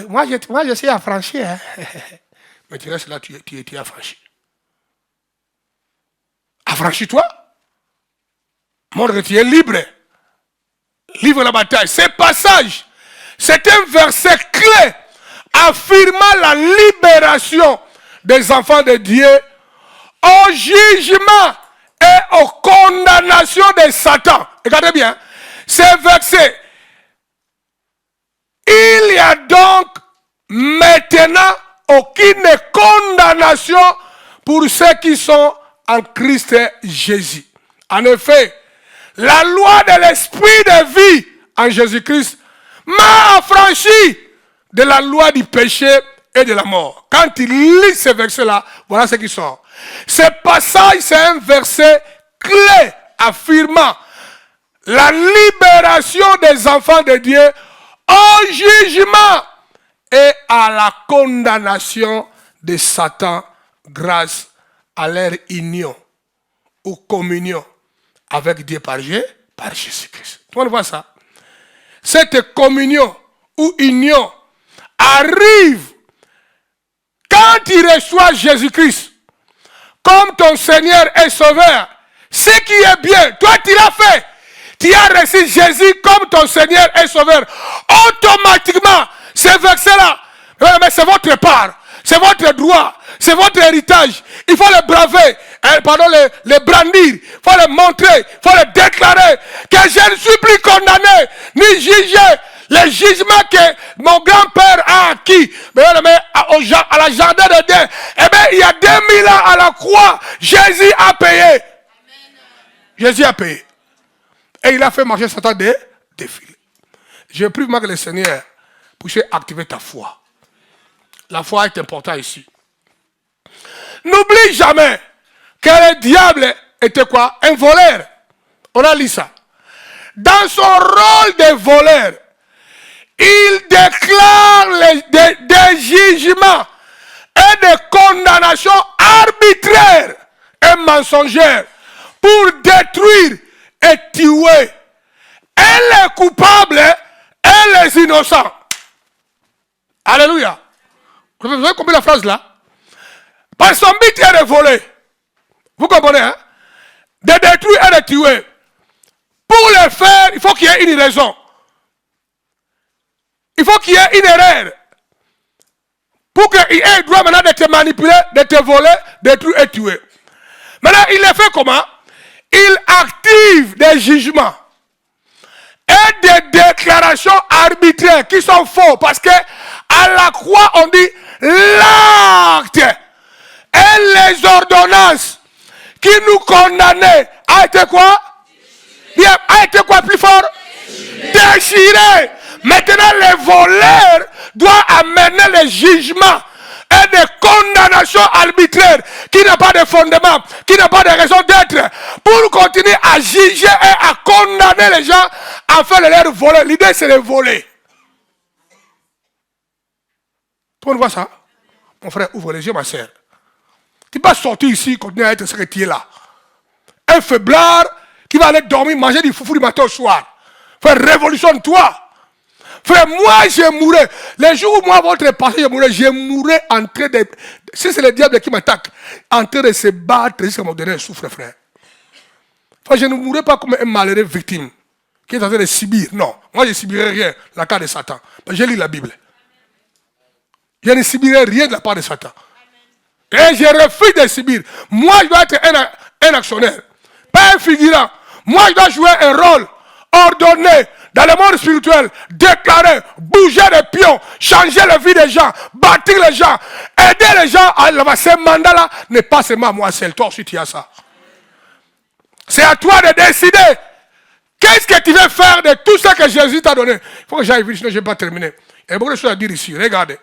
Moi, je suis affranchi. Hein? Mais tu restes là, tu es affranchi. Affranchis-toi. Montre que tu es libre. Livre la bataille. Ce passage, c'est un verset clé affirmant la libération des enfants de Dieu au jugement et aux condamnations de Satan. Regardez bien. Ce verset. Il n'y a donc maintenant aucune condamnation pour ceux qui sont en Christ Jésus. En effet, la loi de l'esprit de vie en Jésus-Christ m'a affranchi de la loi du péché et de la mort. Quand tu lis ce verset-là, voilà ce qui sort. Ce passage, c'est un verset clé affirmant la libération des enfants de Dieu au jugement et à la condamnation de Satan grâce à leur union ou communion avec Dieu par Jésus-Christ. Tout le monde voit ça? Cette communion ou union arrive quand tu reçois Jésus-Christ comme ton Seigneur et Sauveur, ce qui est bien, toi tu l'as fait. Tu as reçu Jésus comme ton Seigneur et Sauveur. Automatiquement, ce verset-là, mais c'est votre part, c'est votre droit, c'est votre héritage. Il faut le braver, le brandir, il faut le montrer, il faut le déclarer que je ne suis plus condamné, ni jugé. Le jugement que mon grand-père a acquis à la jardin d'Éden, eh bien, il y a 2000 ans à la croix, Jésus a payé. Amen. Jésus a payé. Et il a fait marcher Satan des défilés. Je prie vraiment que le Seigneur puisse activer ta foi. La foi est importante ici. N'oublie jamais que le diable était quoi? Un voleur. On a lu ça. Dans son rôle de voleur, il déclare des jugements et des condamnations arbitraires et mensongères pour détruire et tuer et les coupables et les innocents. Alléluia. Vous avez compris la phrase là? Par son but est de voler. Vous comprenez, hein? De détruire et de tuer. Pour le faire, il faut qu'il y ait une raison. Il faut qu'il y ait une erreur. Pour qu'il ait le droit maintenant de te manipuler, de te voler, de détruire et tuer. Maintenant, il le fait comment? Il active des jugements et des déclarations arbitraires qui sont faux. Parce que à la croix, on dit l'acte et les ordonnances qui nous condamnaient a été quoi? Bien, a été quoi plus fort? Déchiré. Maintenant, les voleurs doivent amener les jugements et des condamnations arbitraires qui n'ont pas de fondement, qui n'ont pas de raison d'être, pour continuer à juger et à condamner les gens afin de leur voler. L'idée, c'est de voler. Tout le monde voit ça? Mon frère, ouvre les yeux, ma soeur. Tu vas sortir ici, continuer à être ce que tu es là. Un faiblard qui va aller dormir, manger du foufou du matin au soir. Frère, révolutionne-toi. Frère, moi je mourrai. Les jours où moi, votre passé, je mourrai en train de... Si c'est le diable qui m'attaque, en train de se battre jusqu'à me donner un souffle, frère. Frère, je ne mourrai pas comme un malheureux victime qui est en train de subir. Non, moi je ne subirai rien de la part de Satan. Je lis la Bible. Je ne subirai rien de la part de Satan. Et je refuse de subir. Moi, je dois être un actionnaire, pas un figurant. Moi, je dois jouer un rôle ordonné dans le monde spirituel, déclarer, bouger les pions, changer la vie des gens, bâtir les gens, aider les gens à lever. Ce mandat-là n'est pas seulement à moi seul. Toi aussi, tu as ça. C'est à toi de décider. Qu'est-ce que tu veux faire de tout ce que Jésus t'a donné? Il faut que j'aille vite, sinon je ne vais pas terminer. Il y a beaucoup de choses à dire ici. Regardez.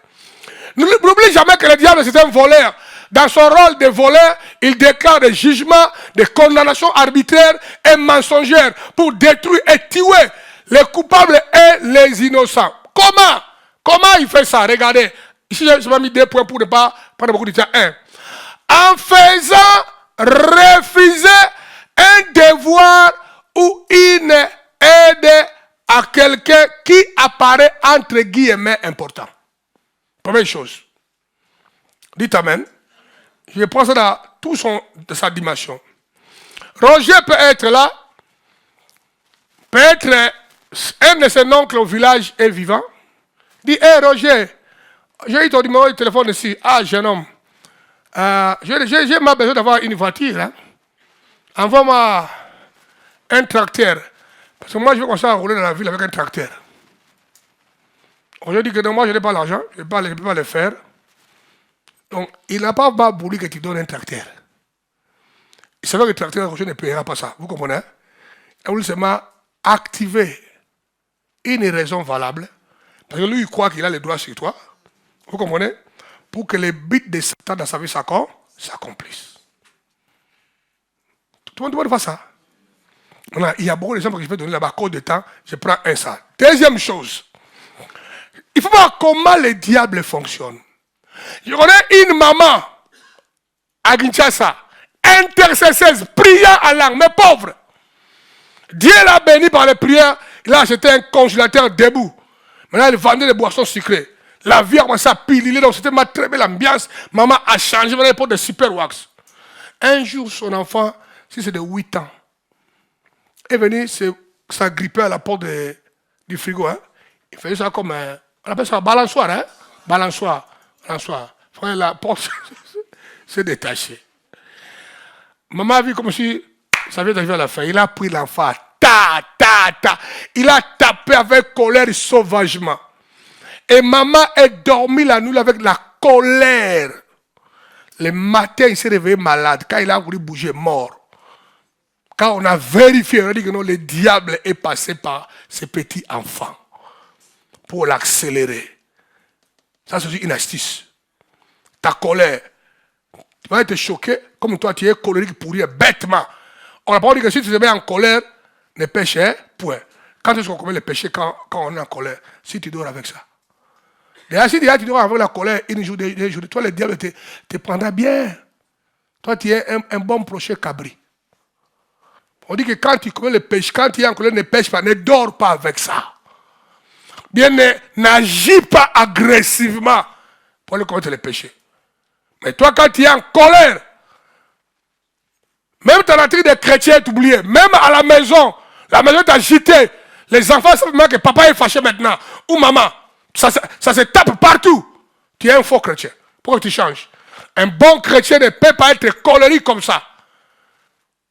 N'oublie jamais que le diable, c'est un voleur. Dans son rôle de voleur, il déclare des jugements, des condamnations arbitraires et mensongères pour détruire et tuer les coupables et les innocents. Comment il fait ça? Regardez. Ici, je vais mis 2 points pour ne pas prendre beaucoup de temps. 1. En faisant refuser un devoir ou une aide à quelqu'un qui apparaît entre guillemets important. Première chose. Dites Amen. Je prends ça dans tout sa dimension. Roger peut être là. Peut-être un de ses oncles au village est vivant. Dit, hé Roger, j'ai eu ton numéro de téléphone ici. Ah, jeune homme. J'ai besoin d'avoir une voiture. Hein. Envoie-moi un tracteur. Parce que moi, je veux commencer à rouler dans la ville avec un tracteur. Roger dit que non, moi, je n'ai pas l'argent. Je ne peux pas le faire. Donc, il n'a pas voulu que tu donnes un tracteur. Il savait que le tracteur, Roger ne payera pas ça. Vous comprenez? Il a voulu seulement activer une raison valable. Parce que lui, il croit qu'il a le droit sur toi. Vous comprenez? Pour que les buts de Satan dans sa vie s'accomplissent. Tout le monde voit ça. Voilà, il y a beaucoup d'exemples que je vais donner là-bas. À cause de temps, je prends un ça. Deuxième chose. Il faut voir comment le diable fonctionne. Je connais une maman à Kinshasa, intercesseuse, priant en langue, mais pauvre. Dieu l'a béni par les prières. Il a acheté un congélateur debout. Maintenant, il vendait des boissons sucrées. La vie a commencé à piler, donc c'était ma très belle ambiance. Maman a changé maintenant pour des super wax. Un jour, son enfant, si c'est de 8 ans, est venu s'agripper à la porte du frigo. Hein. Il faisait ça comme on appelle ça balançoire. Hein? Balançoire. Frère, la porte s'est détachée. Maman a vu comme si ça vient d'arriver à la fin. Il a pris l'enfant. Il a tapé avec colère et sauvagement. Et maman est dormie la nuit avec la colère. Le matin, il s'est réveillé malade. Quand il a voulu bouger, mort. Quand on a vérifié, on a dit que non, le diable est passé par ce petit enfant pour l'accélérer. Ça, c'est une astuce. Ta colère. Tu vas être choqué, comme toi, tu es colérique pour rien, bêtement. On n'a pas dit que si tu te mets en colère, ne pêche, point. Quand est-ce qu'on commet le péché quand on est en colère? Si tu dors avec ça. D'ailleurs, si tu dors avec la colère, une jour, deux jours, toi, le diable te prendra bien. Toi, tu es un bon prochain cabri. On dit que quand tu commets le péché, quand tu es en colère, ne pêche pas, ne dors pas avec ça. Bien, n'agis pas agressivement pour le commettre le péché. Mais toi, quand tu es en colère, même ta nature de chrétien est oubliée, même à la maison est agitée, les enfants savent même que papa est fâché maintenant, ou maman, ça se tape partout. Tu es un faux chrétien. Pourquoi tu changes? Un bon chrétien ne peut pas être colérique comme ça.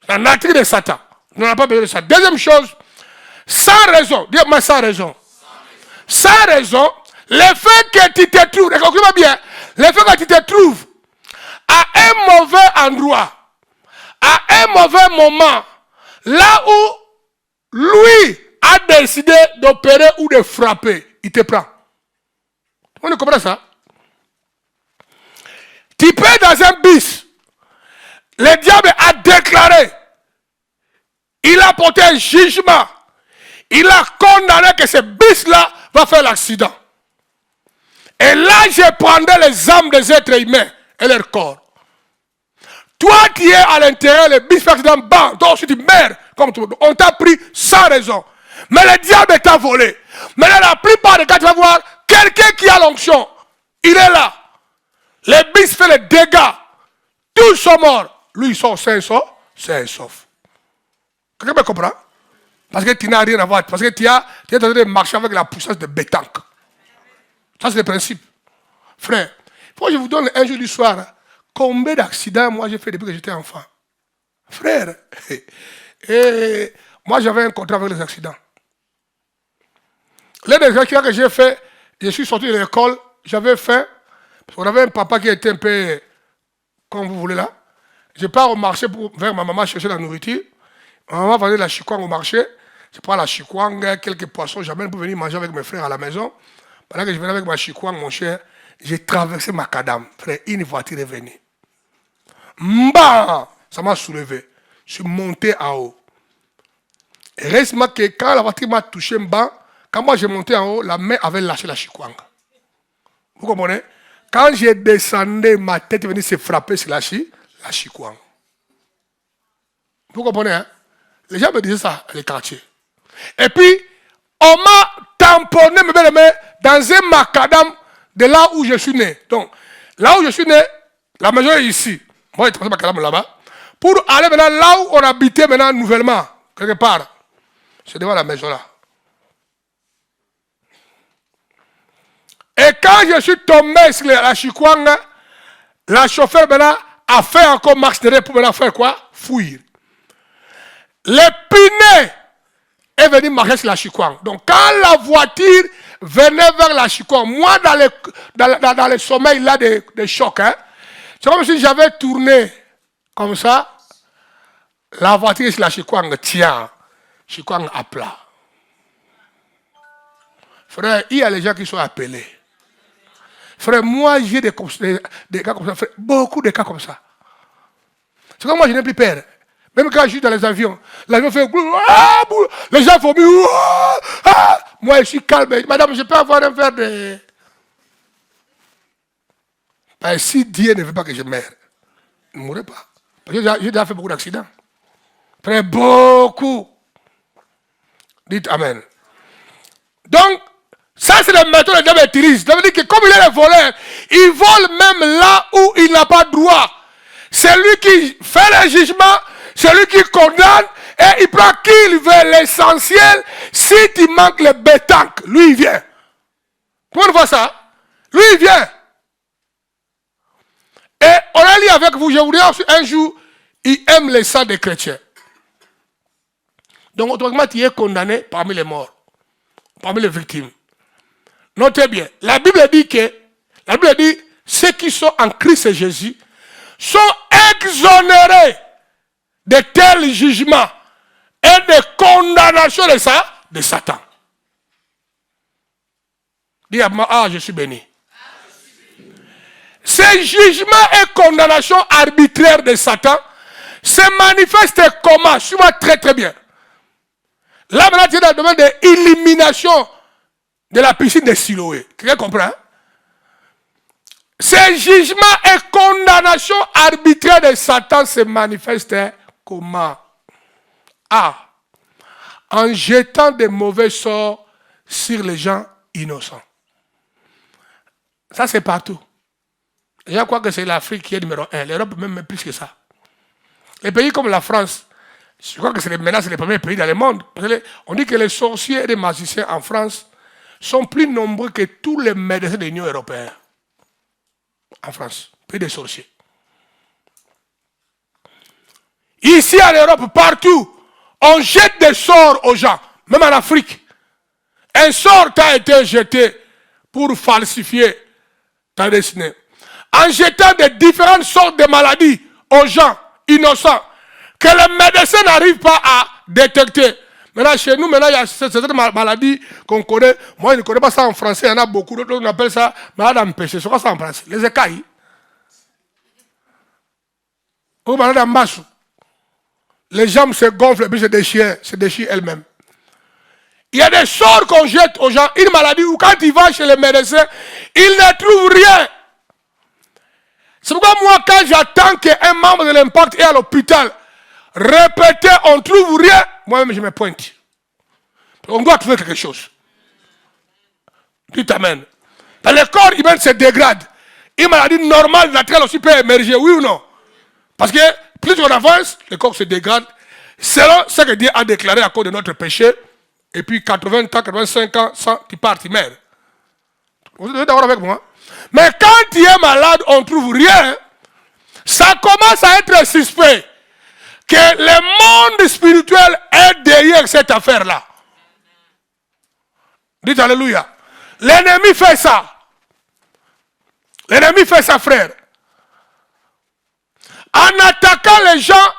La nature de Satan. On n'a pas besoin de ça. Deuxième chose, sans raison, dis-moi sans raison. Sans raison, le fait que tu te trouves, écoute-moi bien, le fait que tu te trouves à un mauvais endroit, à un mauvais moment, là où lui a décidé d'opérer ou de frapper, il te prend. On comprend ça? Tu peux dans un bus, le diable a déclaré, il a porté un jugement, il a condamné que ce bus-là va faire l'accident. Et là, je prendrai les âmes des êtres humains et leur corps. Toi qui es à l'intérieur, le bus fait accident, bam, toi aussi tu meurs. Comme tout, on t'a pris sans raison. Mais le diable t'a volé. Mais là, la plupart des cas, tu vas voir quelqu'un qui a l'onction. Il est là. Le bus fait les dégâts. Tous sont morts. Lui, ils sont sains et saufs. Quelqu'un me comprend? Parce que tu n'as rien à voir. Parce que tu es en train de marcher avec la puissance de Bétanque. Ça, c'est le principe. Frère, il faut que je vous donne un jour du soir. Combien d'accidents moi j'ai fait depuis que j'étais enfant? Frère, moi j'avais un contrat avec les accidents. L'un des accidents que j'ai fait, je suis sorti de l'école, j'avais faim. Parce qu'on avait un papa qui était un peu, comme vous voulez là. Je pars au marché vers ma maman chercher la nourriture. Ma maman vendait la chikwang au marché. Je prends la chikwang, quelques poissons, j'amène pour venir manger avec mes frères à la maison. Pendant que je venais avec ma chikwang, mon cher, j'ai traversé Macadam. Frère, une voiture est venue. Mba! Ça m'a soulevé. Je suis monté en haut. Et reste-moi que quand la voiture m'a touché en bas, quand moi j'ai monté en haut, la main avait lâché la chikwang. Vous comprenez? Quand j'ai descendu, ma tête est venue se frapper sur la chikwang. Vous comprenez? Hein? Les gens me disaient ça, les quartiers. Et puis, on m'a tamponné, dans un macadam de là où je suis né. Donc, là où je suis né, la maison est ici. Moi, j'ai passé macadam là-bas. Pour aller maintenant là où on habitait maintenant nouvellement, quelque part. C'est devant la maison là. Et quand je suis tombé sur la chikwang, la chauffeur maintenant a fait encore marche derrière pour maintenant faire quoi? Fuir. Le pinet est venu marcher sur la chikwang. Donc quand la voiture venait vers la chikwang, moi dans le sommeil là de choc, hein, c'est comme si j'avais tourné comme ça, la voiture sur la chikwang, tiens, chikwang à plat. Frère, il y a les gens qui sont appelés. Frère, moi j'ai des cas comme ça, frère, beaucoup de cas comme ça. C'est comme moi je n'ai plus peur. Même quand je suis dans les avions, l'avion fait les gens font moi je suis calme. Madame, je peux avoir un verre de... Ben, si Dieu ne veut pas que je meure, je ne mourrai pas. Parce que j'ai déjà fait beaucoup d'accidents. Frère, beaucoup. Dites Amen. Donc, Ça, c'est la méthode que le diable utilise. Ça veut dire que comme il est le voleur, il vole même là où il n'a pas droit. C'est lui qui fait le jugement, c'est lui qui condamne, et il prend qui il veut. L'essentiel, si tu manques le bétanque, lui il vient. Comment on voit ça? Lui il vient. Et on a lu avec vous, je vous dis un jour, il aime les sang des chrétiens. Donc automatiquement, tu es condamné parmi les morts, parmi les victimes. Notez bien, la Bible dit ceux qui sont en Christ Jésus sont exonérés de tels jugements et de condamnation de Satan. Dis à moi, ah, je suis béni. Ces jugements et condamnations arbitraires de Satan se manifestent comment? Suis-moi très très bien. Là maintenant, tu es dans le domaine de l'élimination de la piscine de Siloé. Quelqu'un comprend? Hein? Ces jugements et condamnations arbitraires de Satan se manifestent comment? A. En jetant des mauvais sorts sur les gens innocents. Ça, c'est partout. Je crois que c'est l'Afrique qui est numéro 1. L'Europe même plus que ça. Les pays comme la France, je crois que maintenant c'est les premiers pays dans le monde. On dit que les sorciers et les magiciens en France sont plus nombreux que tous les médecins de l'Union européenne. En France, pays des sorciers. Ici en Europe, partout, on jette des sorts aux gens, même en Afrique. Un sort a été jeté pour falsifier ta destinée. En jetant des différentes sortes de maladies aux gens innocents que les médecins n'arrivent pas à détecter. Maintenant, chez nous, il y a certaines maladies qu'on connaît. Moi, je ne connais pas ça en français. Il y en a beaucoup d'autres, on appelle ça malade empêchée. C'est quoi ça en français? Les écailles. Ou malade en masse. Les jambes se gonflent et puis se déchirent elles-mêmes. Il y a des sorts qu'on jette aux gens, une maladie où quand ils vont chez les médecins, ils ne trouvent rien. C'est pourquoi moi, quand j'attends qu'un membre de l'Impact est à l'hôpital, répéter, on ne trouve rien, moi-même je me pointe. On doit trouver quelque chose. Dites amen. Dans le corps humain se dégrade. Une maladie normale, naturelle aussi peut émerger, oui ou non? Parce que plus on avance, le corps se dégrade. Selon ce que Dieu a déclaré à cause de notre péché, et puis 80 ans, 85 ans, 100, tu pars, tu meurs. Vous êtes d'accord avec moi? Mais quand tu es malade, on ne trouve rien. Ça commence à être suspect que le monde spirituel est derrière cette affaire-là. Dites alléluia. L'ennemi fait ça. L'ennemi fait ça, frère. En attaquant les gens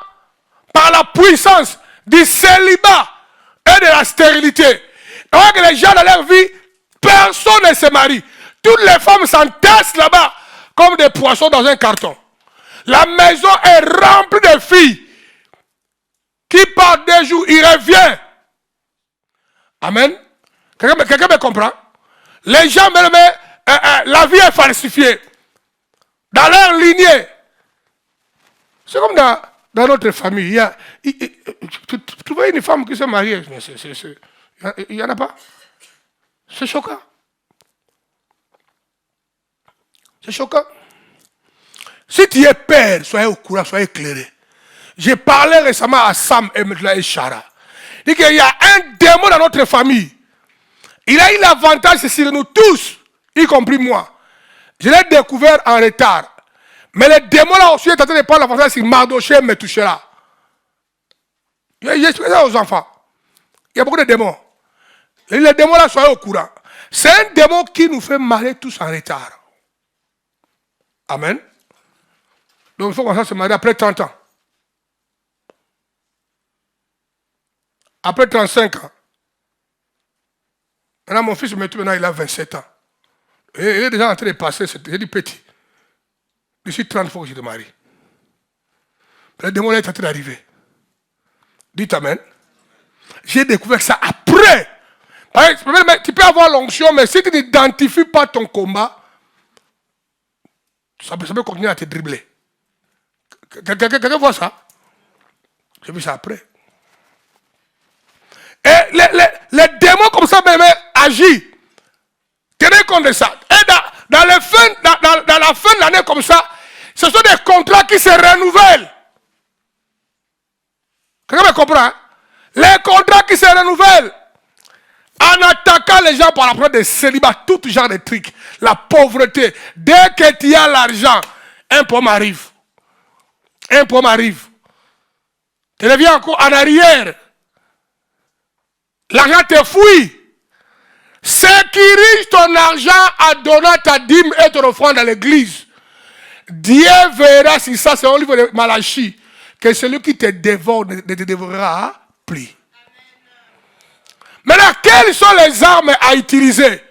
par la puissance du célibat et de la stérilité. Alors que les gens dans leur vie, personne ne se marie. Toutes les femmes s'entassent là-bas comme des poissons dans un carton. La maison est remplie de filles qui partent des jours, ils reviennent. Amen. Quelqu'un me comprend? Les gens, la vie est falsifiée. Dans leur lignée. C'est comme dans notre famille. Tu vois une femme qui s'est mariée, il n'y en a pas. C'est choquant. C'est choquant. Si tu es père, soyez au courant, soyez éclairé. J'ai parlé récemment à Sam et Shara. Il dit qu'il y a un démon dans notre famille. Il a eu l'avantage, c'est sur nous tous, y compris moi. Je l'ai découvert en retard. Mais le démon là aussi est en train de prendre l'avantage sur Mardoché me touchera. J'ai expliqué ça aux enfants. Il y a beaucoup de démons. Et les démons là, soyez au courant. C'est un démon qui nous fait marier tous en retard. Amen. Donc il faut qu'on se marie après 30 ans. Après 35 ans. Maintenant mon fils maintenant il a 27 ans. Et il est déjà en train de passer, j'ai dit petit. D'ici 30 fois que je te marie. Le démon est en train d'arriver. Dites amen. J'ai découvert ça après. Tu peux avoir l'onction, mais si tu n'identifies pas ton combat, ça peut continuer à te dribbler. Quelqu'un voit ça? J'ai vu ça après. Et les démons comme ça même agissent. Tenez compte de ça. Et dans la fin de l'année comme ça, ce sont des contrats qui se renouvellent. Quelqu'un me comprend? Hein? Les contrats qui se renouvellent. En attaquant les gens par rapport des célibats, tout genre de trucs. La pauvreté. Dès que tu as l'argent, un problème arrive. Un problème arrive. Tu reviens encore en arrière. L'argent te fouille. Sécurise ton argent en donnant ta dîme et ton offrande à l'église. Dieu verra si ça, c'est un livre de Malachie, que celui qui te dévore ne te dévorera plus. Maintenant, quelles sont les armes à utiliser?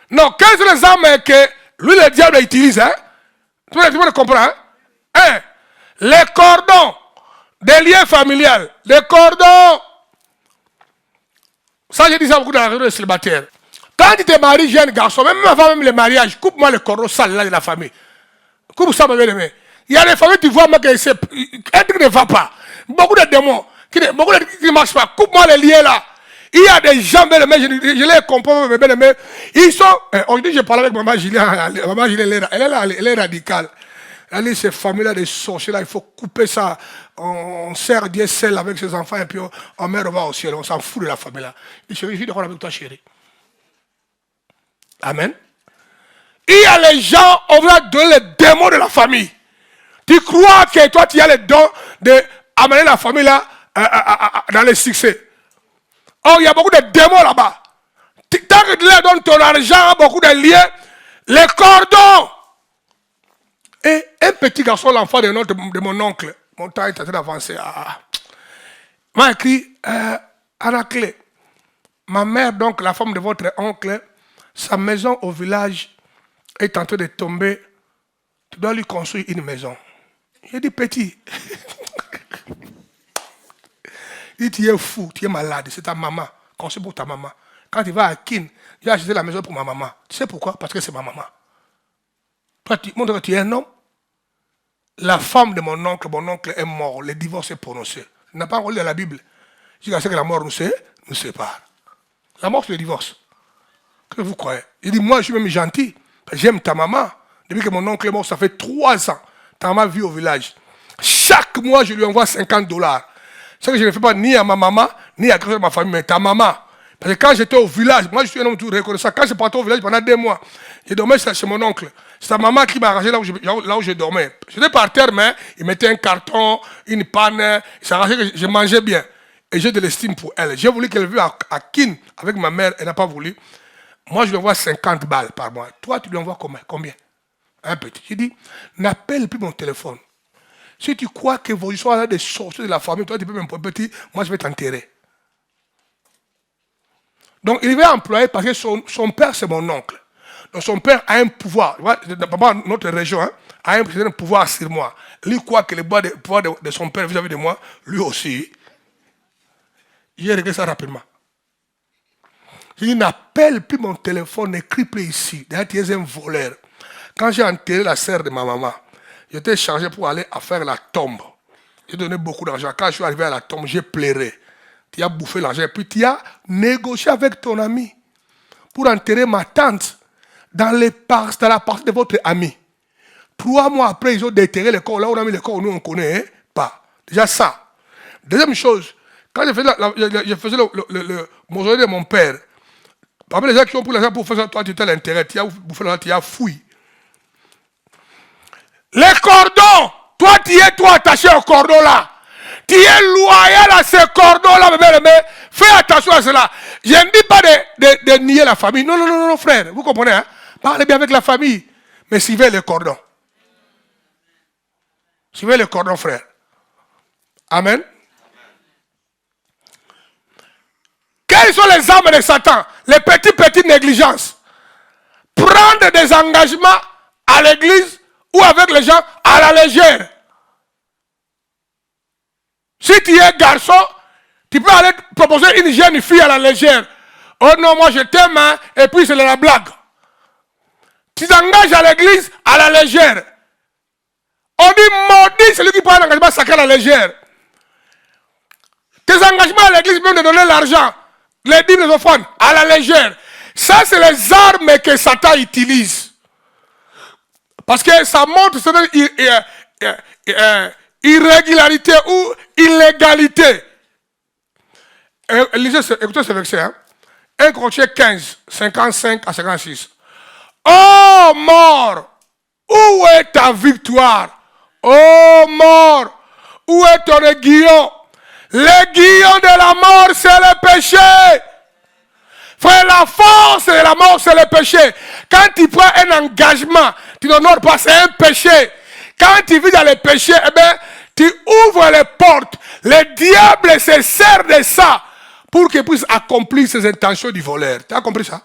Non, quelles sont les armes que lui, le diable, utilise? Hein? Tout le monde comprend. Hein? Un, les cordons des liens familiales. Les cordons. Ça, je dis ça beaucoup dans la réunion des célibataires. Quand tu te maries, jeune garçon, même avant même le mariage, coupe-moi le cordon sale là de la famille. Coupe ça, ma belle-mère. Il y a des familles, tu vois, que un truc ne va pas. Beaucoup de démons, beaucoup de trucs qui ne marchent pas. Coupe-moi les liens là. Il y a des gens, belle-mère, je les comprends, mes belle-mère. Ils sont. Aujourd'hui, je parle avec maman Julien. Maman Julien, elle est radicale. Elle dit, ces familles-là, des sorciers là, il faut couper ça. On sert Dieu seul avec ses enfants et puis on met au ciel. On s'en fout de la famille là. Je dis, chérie, je suis d'accord avec toi, chérie. Amen. Il y a les gens, on va donner les démons de la famille. Tu crois que toi, tu as le don d'amener la famille là dans le succès. Oh, il y a beaucoup de démons là-bas. Tant que tu leur donnes ton argent, beaucoup de liens, les cordons. Et un petit garçon, l'enfant de mon oncle, mon temps est en train d'avancer. M'a écrit, Anaclé, ma mère, donc la femme de votre oncle, sa maison au village est en train de tomber. Tu dois lui construire une maison. J'ai dit, petit. Il dit, tu es fou, tu es malade, c'est ta maman. Construis pour ta maman. Quand tu vas à Kin, j'ai acheté la maison pour ma maman. Tu sais pourquoi? Parce que c'est ma maman. Toi, tu montres que tu es un homme. La femme de mon oncle est mort. Le divorce est prononcé. Il n'a pas encore lu la Bible. Jusqu'à ce que la mort nous sépare. La mort, c'est le divorce. Que vous croyez? Il dit, moi, je suis même gentil. J'aime ta maman. Depuis que mon oncle est mort, ça fait 3 ans. Ta maman vit au village. Chaque mois, je lui envoie $50. Ce que je ne fais pas ni à ma maman, ni à ma famille, mais ta maman. Parce que quand j'étais au village, moi je suis un homme tout reconnaissant. Quand je partais au village pendant 2 mois, je dormais chez mon oncle. C'est ta maman qui m'a arrangé là où je dormais. J'étais par terre, mais il mettait un carton, une panne, il s'arrangeait que je mangeais bien. Et j'ai de l'estime pour elle. J'ai voulu qu'elle vive à Kin avec ma mère, elle n'a pas voulu. Moi je lui envoie 50 balles par mois. Toi tu lui envoies combien? Un petit. J'ai dit, n'appelle plus mon téléphone. Si tu crois que vos histoires sont des sorciers de la famille, toi tu peux même pas petit, moi je vais t'enterrer. Donc il va employer parce que son père c'est mon oncle. Donc son père a un pouvoir. Notre région a un pouvoir sur moi. Lui croit que le pouvoir de son père vis-à-vis de moi, lui aussi. J'ai réglé ça rapidement. J'ai dit, n'appelle plus mon téléphone, n'écris plus ici. D'ailleurs, tu es un voleur. Quand j'ai enterré la sœur de ma maman, j'étais chargé pour aller à faire la tombe. J'ai donné beaucoup d'argent. Quand je suis arrivé à la tombe, j'ai pleuré. Tu as bouffé l'argent. Puis tu as négocié avec ton ami pour enterrer ma tante dans la partie de votre ami. 3 mois après, ils ont déterré le corps. Là, on a mis le corps, nous, on ne connaît pas. Déjà ça. Deuxième chose, quand je faisais le mausolée de mon père, parmi les gens qui ont pris l'argent pour faire ça, toi, tu étais à l'intérêt. Tu as bouffé l'argent, tu as fouillé. Les cordons, toi, tu es attaché au cordon là. Tu es loyal à ce cordon-là, mais fais attention à cela. Je ne dis pas de nier la famille. Non, frère. Vous comprenez, hein? Parlez bien avec la famille. Mais suivez le cordon. Suivez le cordon, frère. Amen. Quelles sont les armes de Satan? Les petites négligences. Prendre des engagements à l'église ou avec les gens à la légère. Si tu es garçon, tu peux aller proposer une jeune fille à la légère. Oh non, moi je t'aime, hein, et puis c'est la blague. Tu t'engages à l'église à la légère. On dit maudit celui qui prend un engagement sacré à la légère. Tes engagements à l'église, même de donner l'argent, les dîmes, les offrandes, à la légère. Ça, c'est les armes que Satan utilise. Parce que ça montre certaines irrégularité ou illégalité. Écoutez ce verset. Hein? 1 Corinthiens 15, 55 à 56. Oh mort, où est ta victoire? Oh mort, où est ton aiguillon? L'aiguillon de la mort, c'est le péché. Frère, la force de la mort, c'est le péché. Quand tu prends un engagement, tu n'honores pas, c'est un péché. Quand tu vis dans le péché, eh bien, tu ouvres les portes. Le diable se sert de ça pour qu'il puisse accomplir ses intentions du voleur. Tu as compris ça?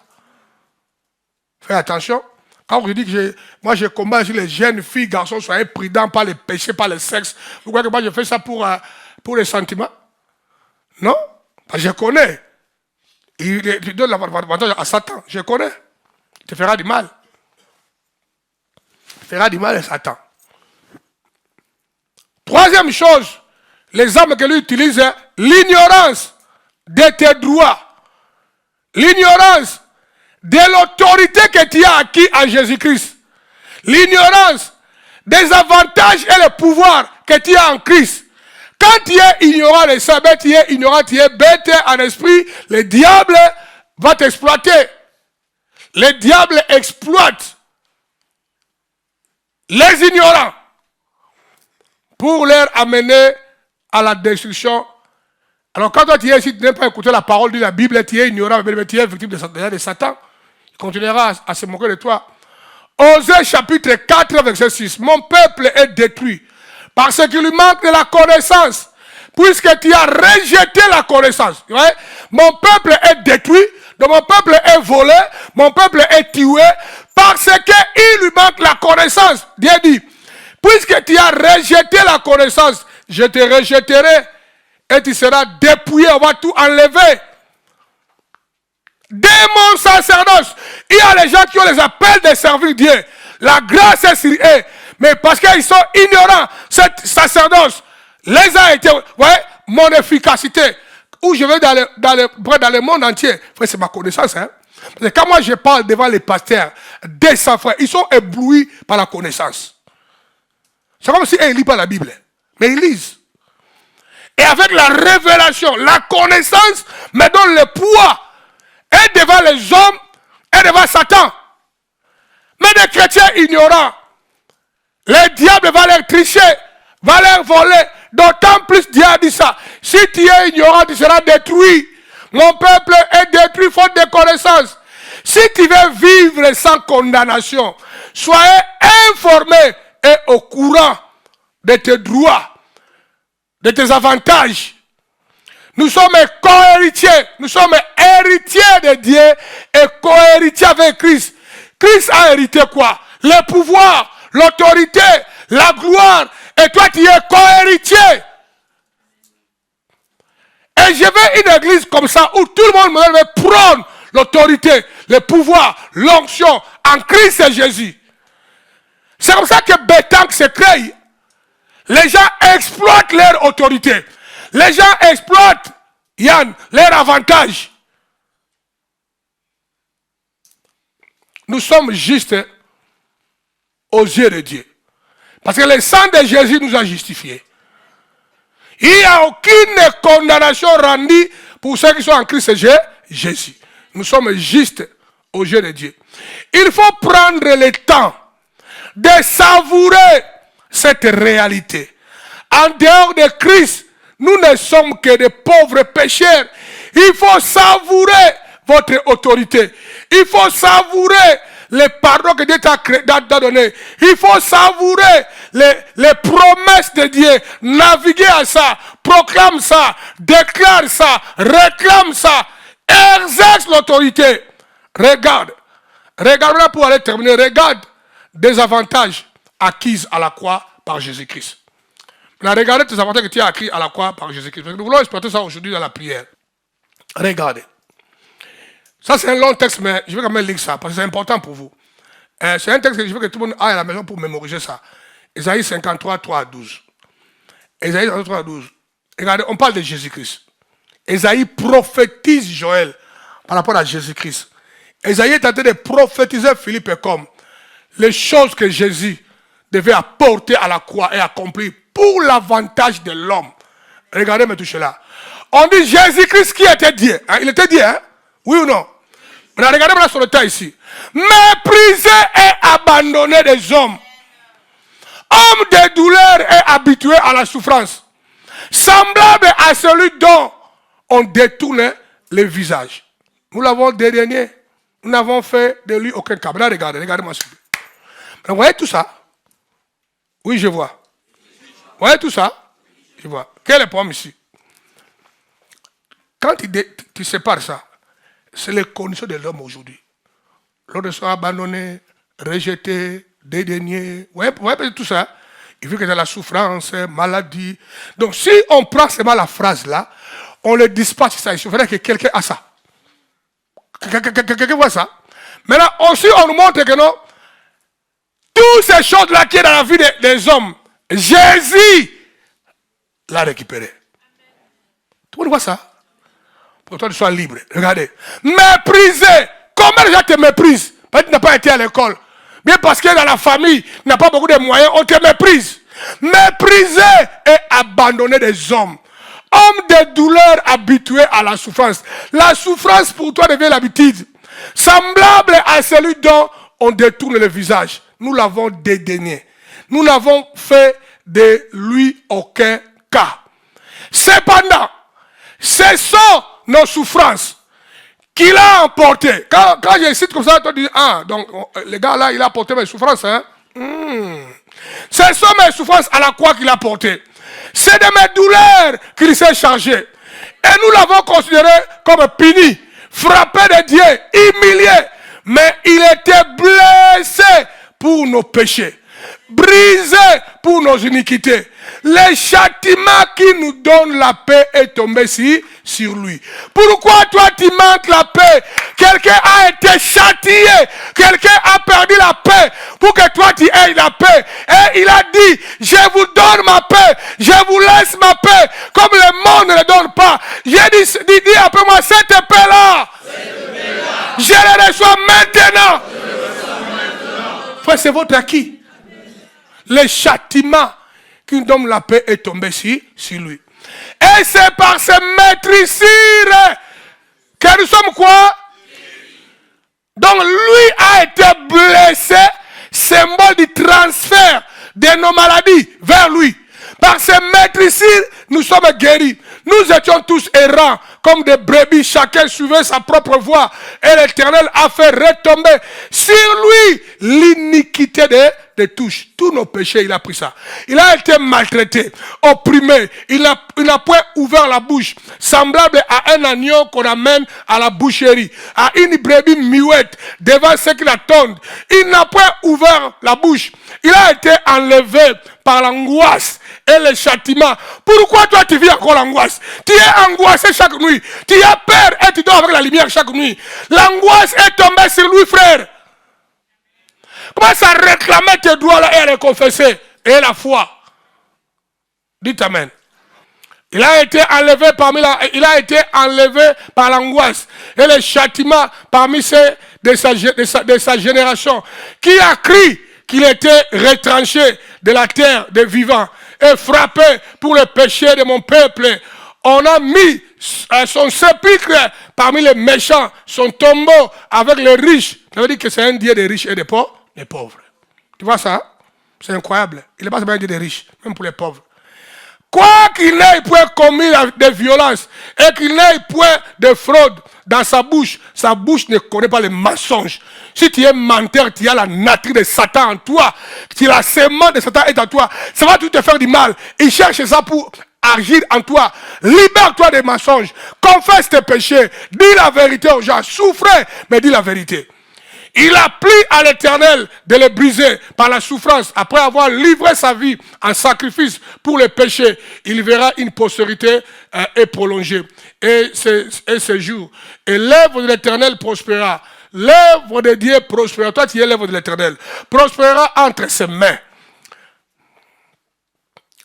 Fais attention. Quand je dis que moi je combats sur les jeunes filles, garçons, soyez prudents par le péché, par le sexe. Vous croyez que moi je fais ça pour les sentiments? Non? Parce que je connais. Il donne l'avantage à Satan. Je connais. Il te fera du mal. Il te fera du mal à Satan. Troisième chose, les armes que lui utilise, l'ignorance de tes droits. L'ignorance de l'autorité que tu as acquis en Jésus-Christ. L'ignorance des avantages et le pouvoir que tu as en Christ. Quand tu es ignorant de ça, ben, tu es ignorant, tu es bête en esprit, le diable va t'exploiter. Le diable exploite les ignorants pour leur amener à la destruction. Alors quand toi tu es ici, tu n'aimes pas écouter la parole de la Bible, tu es ignorant, mais tu es victime de Satan, il continuera à se moquer de toi. Osée chapitre 4, verset 6. Mon peuple est détruit parce qu'il lui manque de la connaissance. Puisque tu as rejeté la connaissance. Mon peuple est détruit, donc mon peuple est volé, mon peuple est tué, parce qu'il lui manque la connaissance. Dieu dit, puisque tu as rejeté la connaissance, je te rejetterai et tu seras dépouillé, on va tout enlever. Dès mon sacerdoce, il y a les gens qui ont les appels de servir Dieu. La grâce est sur eux. Mais parce qu'ils sont ignorants, cette sacerdoce les a été, voyez, mon efficacité. Où je vais dans le monde entier, c'est ma connaissance. Hein? Parce que quand moi je parle devant les pasteurs, des frères, ils sont éblouis par la connaissance. C'est comme si ils ne lisent pas la Bible. Mais ils lisent. Et avec la révélation, la connaissance me donne le poids. Et devant les hommes, et devant Satan. Mais des chrétiens ignorants, le diable va leur tricher, va leur voler. D'autant plus Dieu a dit ça. Si tu es ignorant, tu seras détruit. Mon peuple est détruit faute de connaissance. Si tu veux vivre sans condamnation, soyez informé et au courant de tes droits, de tes avantages. Nous sommes co-héritiers. Nous sommes héritiers de Dieu et co-héritiers avec Christ. Christ a hérité quoi? Le pouvoir, l'autorité, la gloire. Et toi, tu es co-héritier. Et je veux une église comme ça où tout le monde veut prendre l'autorité, le pouvoir, l'onction en Christ et Jésus. C'est comme ça que Bétanque se crée. Les gens exploitent leur autorité. Les gens exploitent, Yann, leur avantage. Nous sommes justes aux yeux de Dieu. Parce que le sang de Jésus nous a justifiés. Il n'y a aucune condamnation rendue pour ceux qui sont en Christ Jésus. Nous sommes justes aux yeux de Dieu. Il faut prendre le temps de savourer cette réalité. En dehors de Christ, nous ne sommes que des pauvres pécheurs. Il faut savourer votre autorité. Il faut savourer les pardons que Dieu t'a donné. Il faut savourer les promesses de Dieu. Naviguer à ça. Proclame ça. Déclare ça. Réclame ça. Exerce l'autorité. Regarde. Regarde là pour aller terminer. Regarde des avantages acquis à la croix par Jésus-Christ. Regardez tes avantages que tu as acquis à la croix par Jésus-Christ. Nous voulons exploiter ça aujourd'hui dans la prière. Regardez. Ça, c'est un long texte, mais je vais quand même lire ça, parce que c'est important pour vous. C'est un texte que je veux que tout le monde aille à la maison pour mémoriser ça. Ésaïe 53, 3 à 12. Ésaïe 53, 3 à 12. Regardez, on parle de Jésus-Christ. Ésaïe prophétise Joël par rapport à Jésus-Christ. Esaïe est en train de prophétiser Philippe comme les choses que Jésus devait apporter à la croix et accomplir pour l'avantage de l'homme. Regardez, me touchez là. On dit Jésus-Christ qui était Dieu. Hein? Il était Dieu, hein? Oui ou non? Regardez maintenant sur le tas ici. Méprisé et abandonné des hommes. Homme de douleur et habitué à la souffrance. Semblable à celui dont on détourne le visage. Nous l'avons dédaigné. Nous n'avons fait de lui aucun cas. Regardez, regardez-moi ça. Vous voyez tout ça? Oui, je vois. Vous voyez tout ça? Je vois. Quel est le problème ici? Quand tu sépares ça, c'est les conditions de l'homme aujourd'hui. L'homme soit abandonné, rejeté, dédaigné. Vous voyez tout ça? Il veut que c'est la souffrance, maladie. Donc si on prend seulement la phrase là, on le dispatche ça. Il faudrait que quelqu'un a ça. Quelqu'un voit ça. Maintenant aussi on nous montre que non, toutes ces choses-là qui sont dans la vie des hommes, Jésus l'a récupéré. Tout le monde voit ça? Pour toi, tu sois libre. Regardez. Méprisé. Comment les gens te méprisent? Parce que tu n'as pas été à l'école. Bien parce que dans la famille, tu n'as pas beaucoup de moyens, on te méprise. Méprisé et abandonné des hommes. Homme de douleur habitué à la souffrance. La souffrance pour toi devient l'habitude. Semblable à celui dont on détourne le visage. Nous l'avons dédaigné. Nous n'avons fait de lui aucun cas. Cependant, ce sont nos souffrances qu'il a emportées. Quand je cite comme ça, tu dis, ah, donc le gars là, il a porté mes souffrances. Hein? Ce sont mes souffrances à la croix qu'il a portées. C'est de mes douleurs qu'il s'est chargé. Et nous l'avons considéré comme puni, frappé de Dieu, humilié. Mais il était blessé pour nos péchés, brisé pour nos iniquités. Le châtiment qui nous donne la paix est tombé sur lui. Pourquoi toi tu manques la paix? Quelqu'un a été châtié, quelqu'un a perdu la paix pour que toi tu aies la paix. Et il a dit, je vous donne ma paix, je vous laisse ma paix, comme le monde ne le donne pas. J'ai dit après moi, cette paix-là, je la reçois maintenant. Frère, c'est votre acquis. Le châtiment qui nous donne la paix est tombé sur lui. Et c'est par ce maîtrisir que nous sommes quoi? Donc lui a été blessé, symbole du transfert de nos maladies vers lui. Par ce maîtrisir, nous sommes guéris. Nous étions tous errants, comme des brebis, chacun suivait sa propre voie. Et l'Éternel a fait retomber sur lui l'iniquité de tous nos péchés, il a pris ça. Il a été maltraité, opprimé, il n'a point ouvert la bouche, semblable à un agneau qu'on amène à la boucherie, à une brebis muette devant ceux qui l'attendent. Il n'a point ouvert la bouche. Il a été enlevé par l'angoisse et le châtiment. Pourquoi toi tu vis encore l'angoisse? Tu es angoissé chaque nuit. Tu as peur et tu dors avec la lumière chaque nuit. L'angoisse est tombée sur lui, frère. Commence à réclamer tes droits là et à les confesser. Et la foi. Dites amen. Il a été enlevé par l'angoisse et le châtiment parmi ceux de sa génération, qui a cru qu'il était retranché de la terre des vivants et frappé pour le péché de mon peuple. On a mis son sépulcre parmi les méchants, son tombeau avec les riches. Ça veut dire que c'est un Dieu des riches et des pauvres. Tu vois ça? C'est incroyable. Il n'est pas seulement un Dieu des riches, même pour les pauvres. Quoi qu'il n'ait point commis de violence et qu'il n'ait point de fraude dans sa bouche ne connaît pas les mensonges. Si tu es menteur, tu as la nature de Satan en toi. Si la sémence de Satan est en toi, ça va tout te faire du mal. Il cherche ça pour agir en toi. Libère-toi des mensonges. Confesse tes péchés. Dis la vérité aux gens. Souffrez, mais dis la vérité. Il a plu à l'Éternel de le briser par la souffrance. Après avoir livré sa vie en sacrifice pour le péché, il verra une postérité et prolongée. Et ce jour. Et l'œuvre de l'Éternel prospérera. L'œuvre de Dieu prospérera. Toi, tu es l'œuvre de l'Éternel. Prospérera entre ses mains.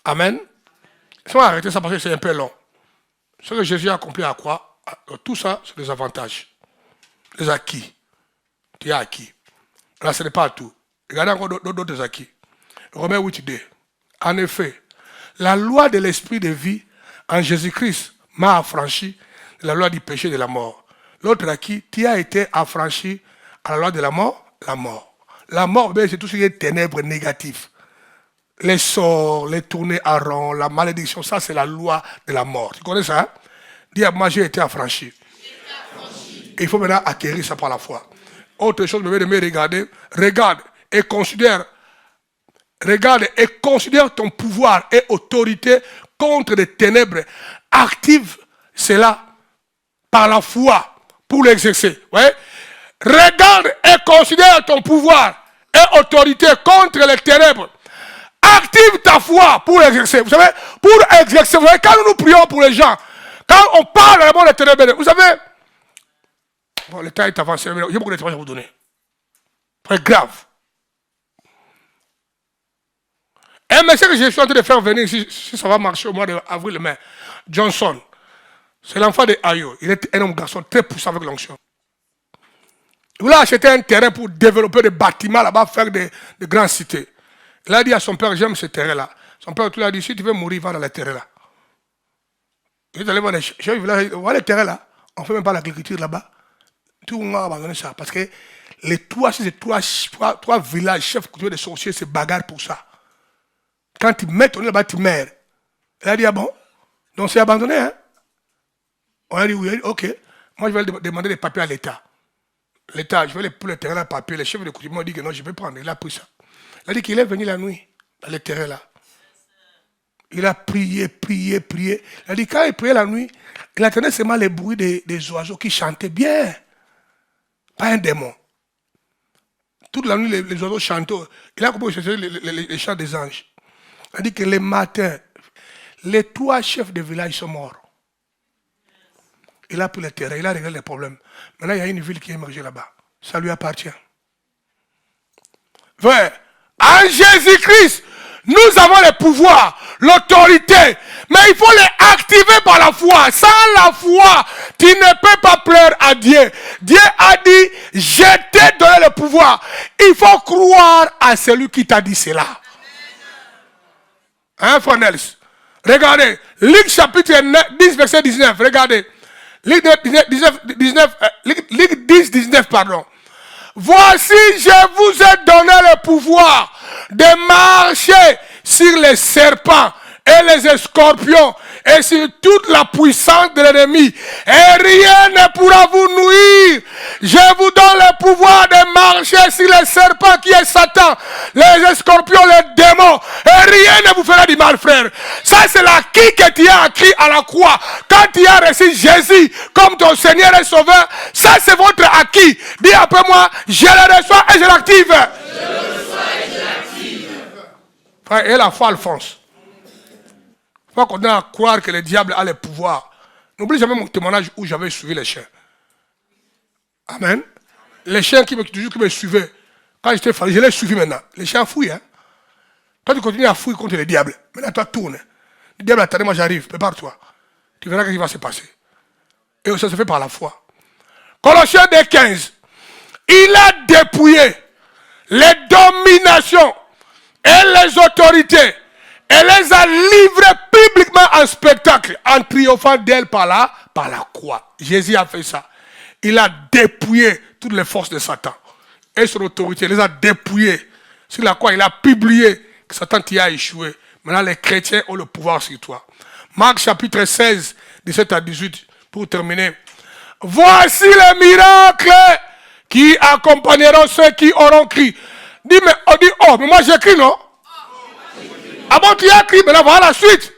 Amen. On va arrêter ça parce que c'est un peu long. Ce que Jésus a accompli à quoi? Tout ça, c'est des avantages. Les acquis. tu es acquis. Là, ce n'est pas tout. Regardez encore d'autres acquis. Romains 8:2. En effet, la loi de l'esprit de vie en Jésus-Christ m'a affranchi de la loi du péché et de la mort. L'autre acquis, tu as été affranchi à la loi de la mort, la mort. La mort, c'est tout ce qui est ténèbres négatives. Les sorts, les tournées à rond, la malédiction, ça c'est la loi de la mort. Tu connais ça? Hein? Dis à moi, j'ai été affranchi. Et il faut maintenant acquérir ça par la foi. Autre chose, de me regarder, regarde et considère ton pouvoir et autorité contre les ténèbres. Active cela par la foi pour l'exercer. Ouais? Regarde et considère ton pouvoir et autorité contre les ténèbres. Active ta foi pour l'exercer. Vous savez, pour exercer, vous savez, quand nous prions pour les gens, quand on parle vraiment des ténèbres, vous savez, bon, le temps est avancé, mais j'ai beaucoup de témoignages à vous donner. Très grave. Un monsieur que je suis en train de faire venir, si ça va marcher au mois d'avril-mai, Johnson, c'est l'enfant de Ayo. Il est un homme garçon très puissant avec l'onction. Il voulait acheter un terrain pour développer des bâtiments là-bas, faire des grandes cités. Il a dit à son père, j'aime ce terrain-là. Son père lui a dit, si tu veux mourir, va dans le terrain-là. Il est allé voir les chefs, voilà le terrain-là. On ne fait même pas l'agriculture là-bas. Tout le monde a abandonné ça. Parce que les trois villages, chefs coutumiers de sorciers, se bagarrent pour ça. Quand tu mets ton nez là-bas, tu meurs. Il a dit, ah bon? Donc c'est abandonné, hein? On a dit, oui, ok. Moi, je vais demander des papiers à l'État. L'État, je vais pour le terrain, papier. Les chefs de coutumiers ont dit que non, je vais prendre. Il a pris ça. Il a dit qu'il est venu la nuit, dans le terrain là. Il a prié. Il a dit quand il priait la nuit, il entendait seulement les bruits des oiseaux qui chantaient bien. Pas un démon. Toute la nuit, les oiseaux chantaient. Il a commencé à chercher les chants des anges. Il a dit que le matin, les 3 chefs de village sont morts. Il a pris le terrain, il a réglé les problèmes. Maintenant, il y a une ville qui est émergée là-bas. Ça lui appartient. Frère, en Jésus-Christ, nous avons le pouvoir, l'autorité, mais il faut les activer par la foi. Sans la foi, tu ne peux pas plaire à Dieu. Dieu a dit, je t'ai donné le pouvoir. Il faut croire à celui qui t'a dit cela. Hein, Fonels? Regardez, Luc chapitre 10, verset 19, regardez. Luc 10, 19, pardon. Voici, je vous ai donné le pouvoir de marcher sur les serpents et les scorpions et sur toute la puissance de l'ennemi. Et rien ne pourra vous nuire. Je vous donne le pouvoir de marcher sur les serpents qui est Satan, les scorpions, les démons. Et rien ne vous fera du mal, frère. Ça, c'est l'acquis que tu as acquis à la croix. Quand tu as reçu Jésus comme ton Seigneur et Sauveur, ça, c'est votre acquis. Dis après moi, je le reçois et je l'active. Je le reçois et je l'active. Frère, et la foi, Alphonse. Il faut qu'on ait à croire que le diable a le pouvoir. N'oublie jamais mon témoignage où j'avais suivi les chiens. Amen. Les chiens qui me suivaient. Quand j'étais fatigué, je les suivi maintenant. Les chiens fouillent. Hein? Quand tu continues à fouiller contre le diable, maintenant toi tourne. Le diable attendez, moi j'arrive, prépare-toi. Tu verras ce qui va se passer. Et ça se fait par la foi. Colossiens 2:15. Il a dépouillé les dominations et les autorités. Elle les a livrées publiquement en spectacle, en triomphant d'elle par la croix. Jésus a fait ça. Il a dépouillé toutes les forces de Satan. Et son autorité, il les a dépouillées. Sur la croix, il a publié que Satan t'y a échoué. Maintenant, les chrétiens ont le pouvoir sur toi. Marc chapitre 16, 17 à 18, pour terminer. Voici les miracles qui accompagneront ceux qui auront crié. Dis, mais moi j'écris, non? Ah bon, tu as écrit, maintenant voilà la suite.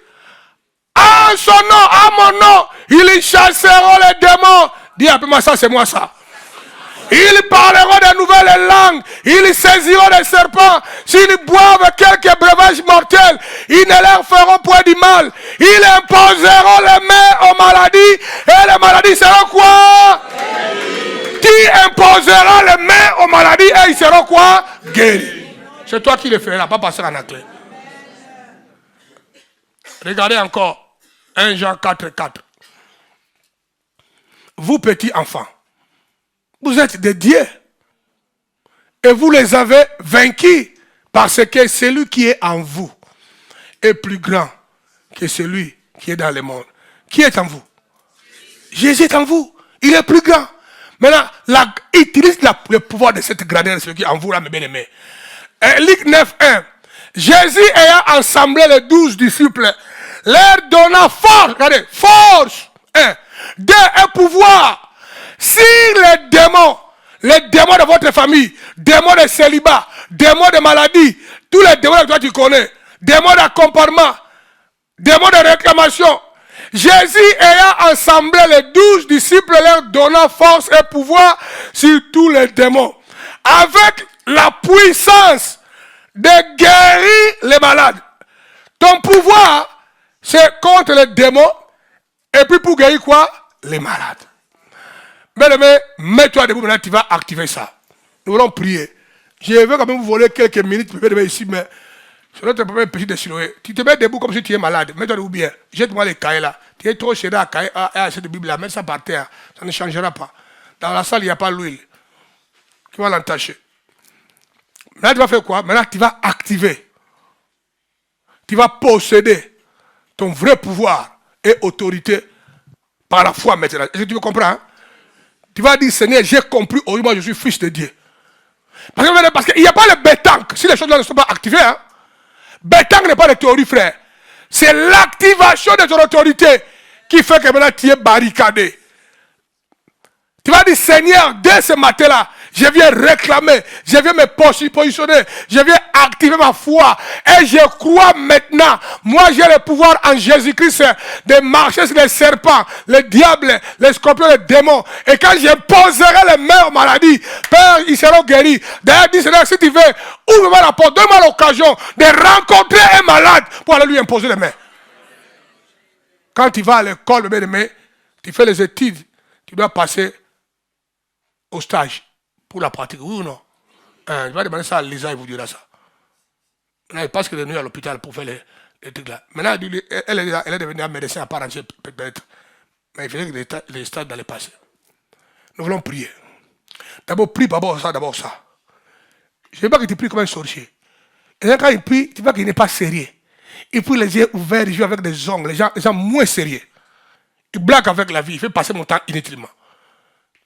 En son nom, à mon nom, ils chasseront les démons. Dis un peu moi ça, c'est moi ça. Ils parleront de nouvelles langues. Ils saisiront les serpents. S'ils boivent quelques breuvages mortels, ils ne leur feront point du mal. Ils imposeront les mains aux maladies. Et les maladies seront quoi? Qui imposera les mains aux maladies et ils seront quoi? Guéris. C'est toi qui le feras, pas passer en anglais. Regardez encore 1 Jean 4:4. Vous petits enfants, vous êtes des dieux. et vous les avez vaincus, parce que celui qui est en vous est plus grand que celui qui est dans le monde. Qui est en vous? Jésus est en vous. Il est plus grand. Maintenant, utilise le pouvoir de cette grandeur de celui qui est en vous, là, mes bien-aimés. Luc 9, 1. Jésus ayant assemblé les 12 disciples, leur donna force, regardez, force, un pouvoir sur les démons de votre famille, démons de célibat, démons de maladie, tous les démons que toi tu connais, démons d'accompagnement, démons de réclamation. Jésus ayant assemblé les 12 disciples, leur donnant force et pouvoir sur tous les démons, avec la puissance de guérir les malades. Ton pouvoir, c'est contre les démons, et puis pour guérir quoi? Les malades. Bien-aimé, mets-toi debout, maintenant tu vas activer ça. Nous allons prier. Je veux quand même vous voler quelques minutes, bien-aimé, ici, mais c'est notre premier petit de Siloé. Tu te mets debout comme si tu es malade. Mets-toi debout bien. Jette-moi les cahiers là. Tu es trop serré à cahier, à cette Bible là. Mets ça par terre. Ça ne changera pas. Dans la salle, il n'y a pas l'huile. Tu vas l'entacher. Maintenant, tu vas faire quoi? Maintenant, tu vas activer. Tu vas posséder ton vrai pouvoir et autorité par la foi maintenant. Est-ce que tu veux comprendre? Hein? Tu vas dire, Seigneur, j'ai compris, aujourd'hui, moi, je suis fils de Dieu. Parce qu'il n'y a pas le bétanque. Si les choses là ne sont pas activées, hein? Bétanque n'est pas de théorie, frère. C'est l'activation de ton autorité qui fait que maintenant tu es barricadé. Tu vas dire, Seigneur, dès ce matin-là, je viens réclamer, je viens me positionner, je viens activer ma foi. Et je crois maintenant, moi j'ai le pouvoir en Jésus-Christ de marcher sur les serpents, les diables, les scorpions, les démons. Et quand je poserai les mains aux maladies, Père, ils seront guéris. D'ailleurs, dis Seigneur, si tu veux, ouvre-moi la porte, donne-moi l'occasion de rencontrer un malade pour aller lui imposer les mains. Quand tu vas à l'école, tu fais les études, tu dois passer au stage pour la pratique, oui ou non? Je vais demander ça à Lisa, il vous dira ça. Elle passe que de nuit à l'hôpital pour faire les trucs là. Maintenant, elle est devenue un médecin à part entière, peut-être. Mais il fallait que les stages d'aller passer. Nous voulons prier. D'abord, prie d'abord ça. Je ne veux pas que tu pries comme un sorcier. Et quand il prie, tu vois qu'il n'est pas sérieux. Il prie les yeux ouverts, il joue avec des ongles, les gens moins sérieux. Il blague avec la vie, il fait passer mon temps inutilement.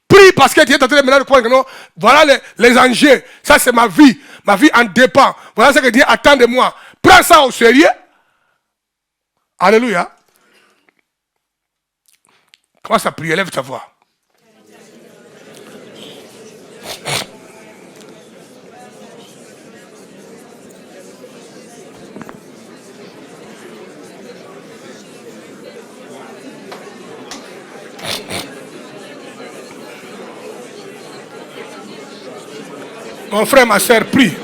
Prie parce que tu es en train de me croire que non, voilà les enjeux, ça c'est ma vie en dépend. Voilà ce que Dieu attend de moi. Prends ça au sérieux. Alléluia. Commence à prier, lève ta voix. Mon frère, ma soeur, prie.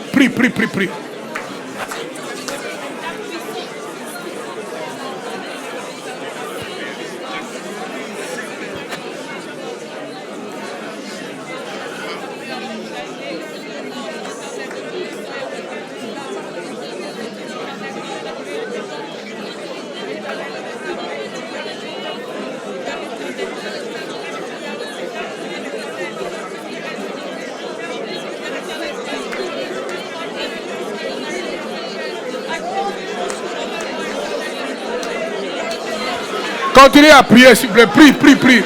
Continuez à prier, s'il vous plaît. Prie.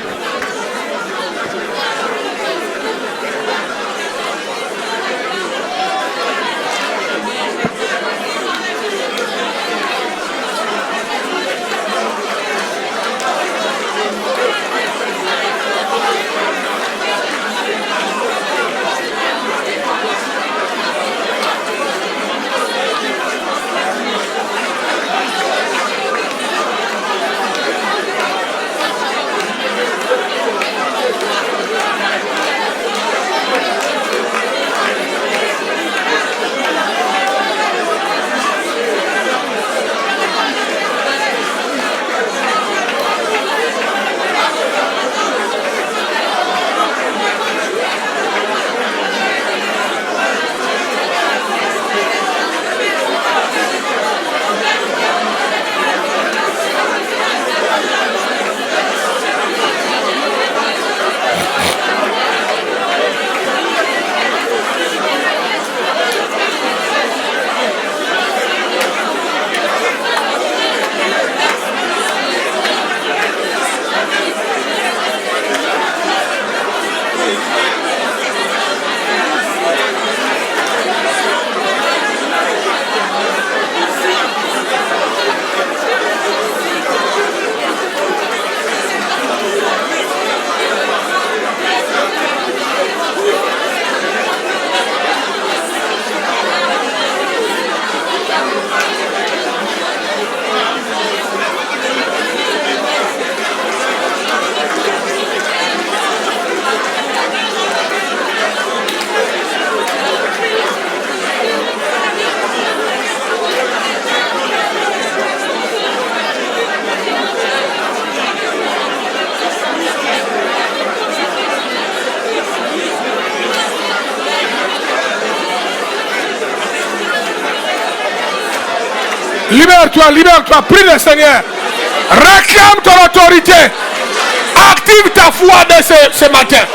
Libère-toi, libère-toi. Prie le Seigneur. Réclame ton autorité. Active ta foi dès ce matin.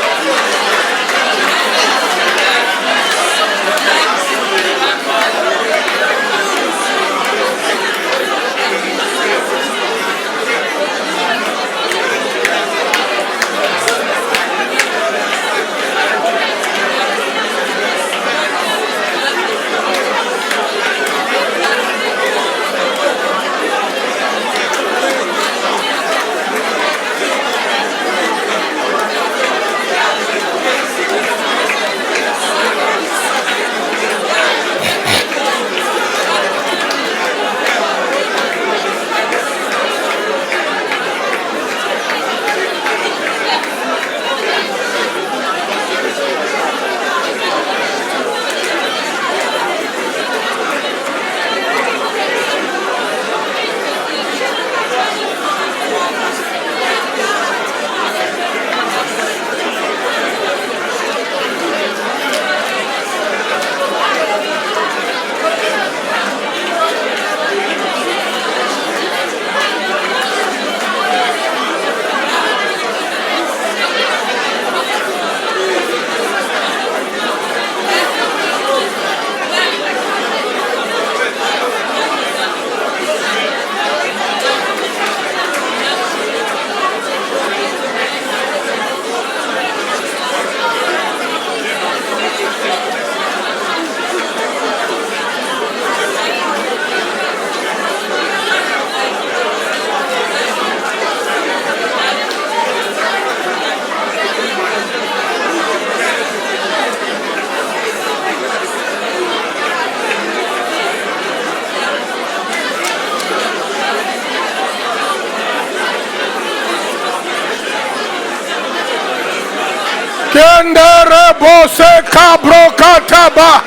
Kenderebose kabrokataba.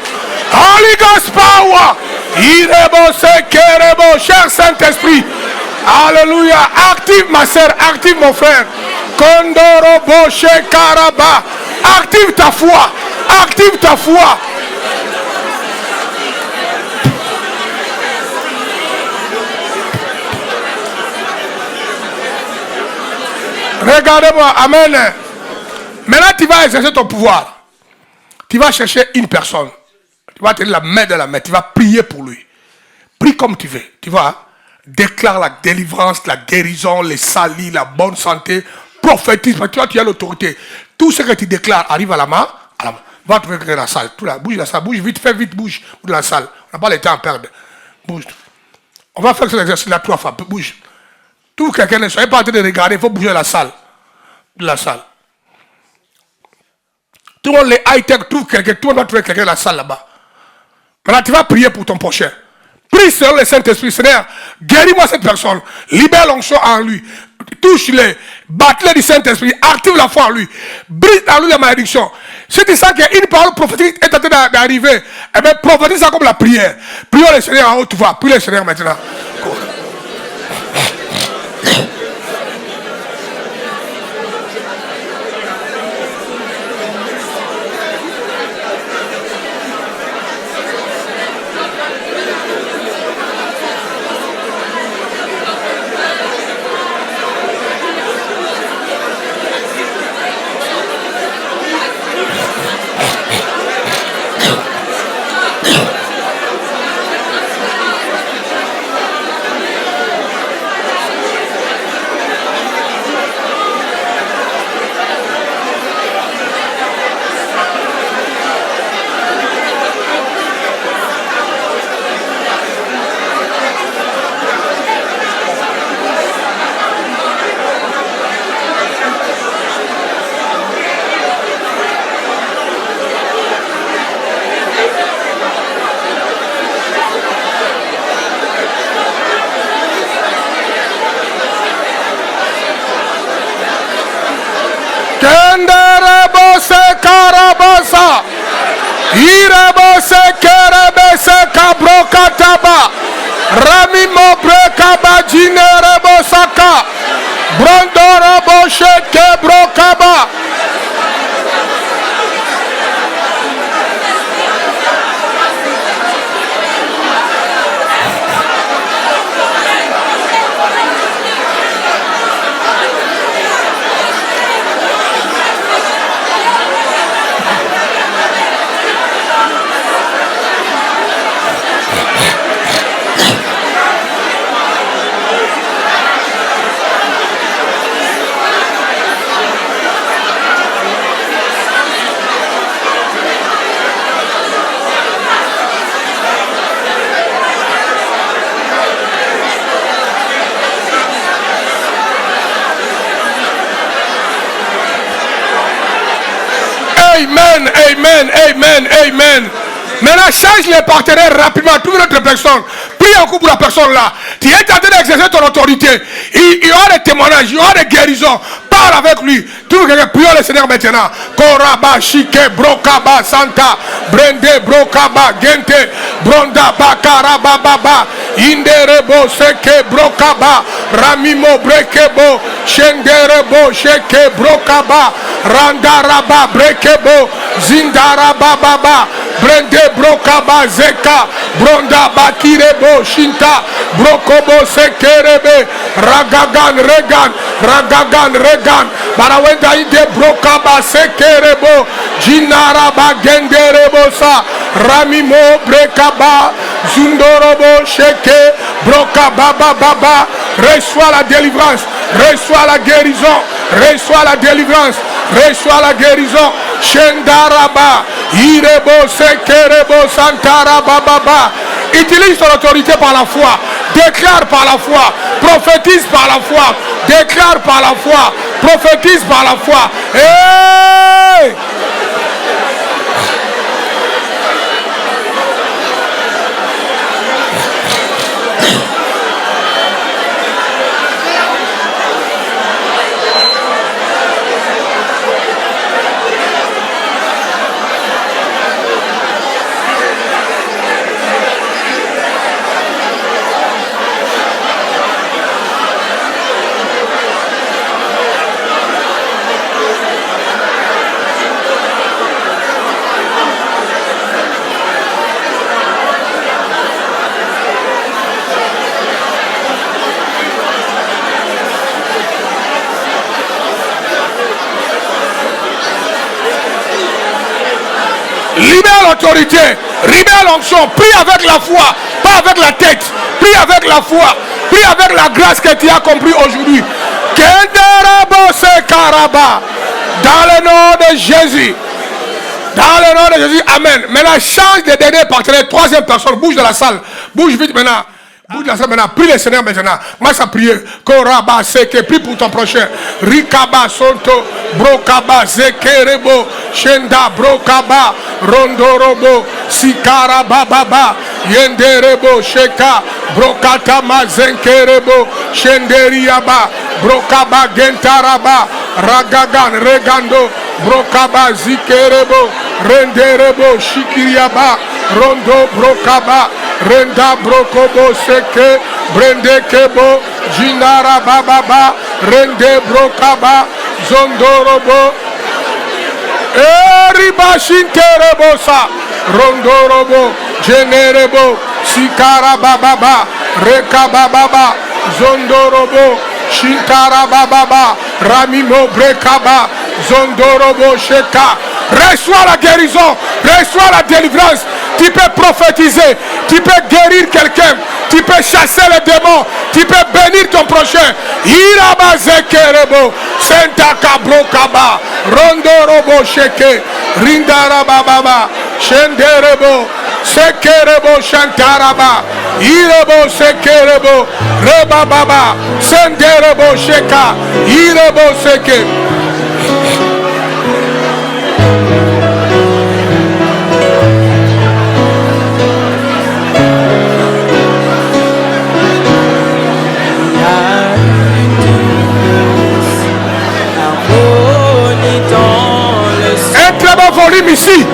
Holy Ghost power. Irebose kerebo. Cher Saint-Esprit. Alléluia. Active ma soeur, active mon frère. Kondoro boshe karaba. Active ta foi. Active ta foi. Regardez-moi. Amen. Maintenant, tu vas exercer ton pouvoir. Tu vas chercher une personne. Tu vas tenir la main dans la main. Tu vas prier pour lui. Prie comme tu veux. Tu vois, déclare la délivrance, la guérison, les salis, la bonne santé. Prophétise. Parce que toi, tu as l'autorité. Tout ce que tu déclares arrive à la main. Va trouver quelqu'un dans la salle. Tout là, bouge la salle. Bouge vite, fais vite, bouge de la salle. On n'a pas le temps à perdre. Bouge. On va faire cet exercice-là 3 fois. Bouge. Tout quelqu'un ne soyez pas en train de regarder. Il faut bouger la salle. De la salle. Tout le monde, les high-tech, trouve quelqu'un, tout le monde va trouver quelqu'un dans la salle là-bas. Maintenant, tu vas prier pour ton prochain. Prie selon le Saint-Esprit. Seigneur, guéris-moi cette personne. Libère l'onction en lui. Touche-les. Batte-les du Saint-Esprit. Active la foi en lui. Brise en lui la malédiction. Si tu sens qu'une parole prophétique est en train d'arriver, eh bien, prophétise ça comme la prière. Prions le Seigneur en haute voix. Prie le Seigneur maintenant. Karabasa, Irabose Kerebese Kabrokataba, Rami Mobrekaba Jinerebosaka, Brondoro Boshe Kebrokaba. Amen, amen, amen, amen. Maintenant, change les partenaires rapidement. Trouve une autre personne. Prie un coup pour la personne là. Tu es en train d'exercer ton autorité. Il y aura des témoignages, il y aura des guérisons. Parle avec lui. Trouve quelqu'un. Prions le Seigneur maintenant. Koraba, Shike, Brokaba, Santa, Brende, Brokaba, Gente, Bronda, Bakaraba, Baba, Inderebo, Seke, Brokaba, Ramimo, Brekebo, Shenderebo, Sheke, Brokaba, Randaraba, Brekebo, Zindaraba, Baba, Brende, Brokaba, Zeka, Bronda, Bakirebo, Shinta, Brokobo, Sekerebe, Ragagan, Regan, Ragagan, Regan, Barawenda, Inde, Brokaba, Sekerebo, Jinaraba, Genderebo, Sa, Ramimo, Brekaba, Zundorobo, Sheke, Brokaba, Baba, reçois la délivrance, reçois la guérison, reçois la délivrance, reçois la guérison, Shendaraba, Irebo, Sekerebo, Santaraba, Baba. Utilise ton autorité par la foi, déclare par la foi, prophétise par la foi, déclare par la foi, prophétise par la foi. Hey! Libère l'autorité, libère l'onction, prie avec la foi, pas avec la tête, prie avec la foi, prie avec la grâce que tu as compris aujourd'hui. Dans le nom de Jésus, dans le nom de Jésus, amen. Maintenant, change de dernier partenaire, troisième personne, bouge de la salle, bouge vite maintenant. Bouge de la salle maintenant, prie le Seigneur maintenant. Commence à prier. Koraba seke, prie pour ton prochain. Rikaba sonto, brokaba zekerebo, shenda brokaba, rondorobo, sikara bababa, yenderebo sheka, brokata mazenkerebo, shenderiaba, brokaba gentaraba, ragagan regando, brokaba zikerebo, renderebo shikiriaba, rondo brokaba, renda brokobo seke, brende kebo, jinara bababa, rende brokaba, zondorobo, eriba shinterebo sa, rondorobo, generebo, sikara bababa, reka bababa, zondorobo, shintara bababa, ramimo brekaba, zondorobo sheka. Reçois la guérison, reçois la délivrance. Tu peux prophétiser, tu peux guérir quelqu'un, tu peux chasser les démons, tu peux bénir ton prochain. Iraba zekerebo, sentaka brokaba, rondorobo sheke, rindaraba baba, shenderebo, sekerebo shantaraba, irebo sekerebo, reba baba, senderebo sheka, irebo seke. Volume ici.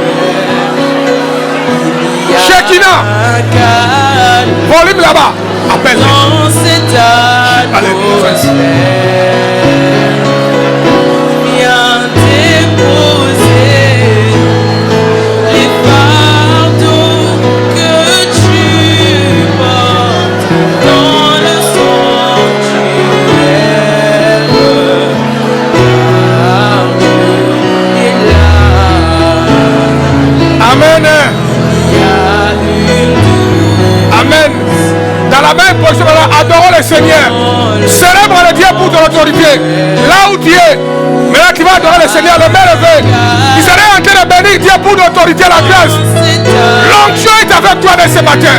Shekina. Volume là-bas. Appelle. Alléluia. Viens déposer les fardeaux que tu portes dans le sanctuaire. Amen. Amen. Dans la même position, adorons le Seigneur. Célèbre le Dieu pour ton autorité. Là où tu es, maintenant tu vas adorer le Seigneur, le main levé. Il serait en train de bénir Dieu pour ton autorité, la grâce. L'onction est avec toi dès ce matin.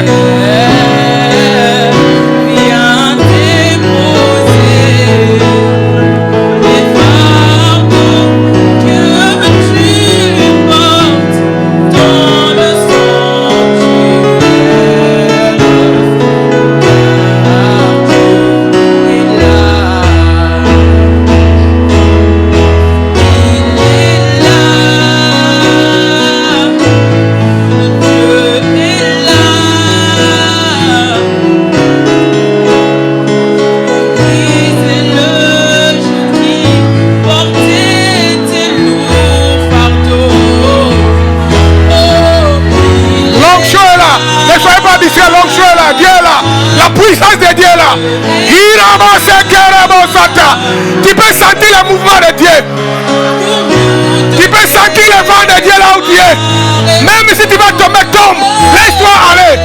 Dieu là. Tu peux sentir le mouvement de Dieu. Tu peux sentir le vent de Dieu là où tu es. Même si tu vas tomber, tombe. Laisse-toi aller.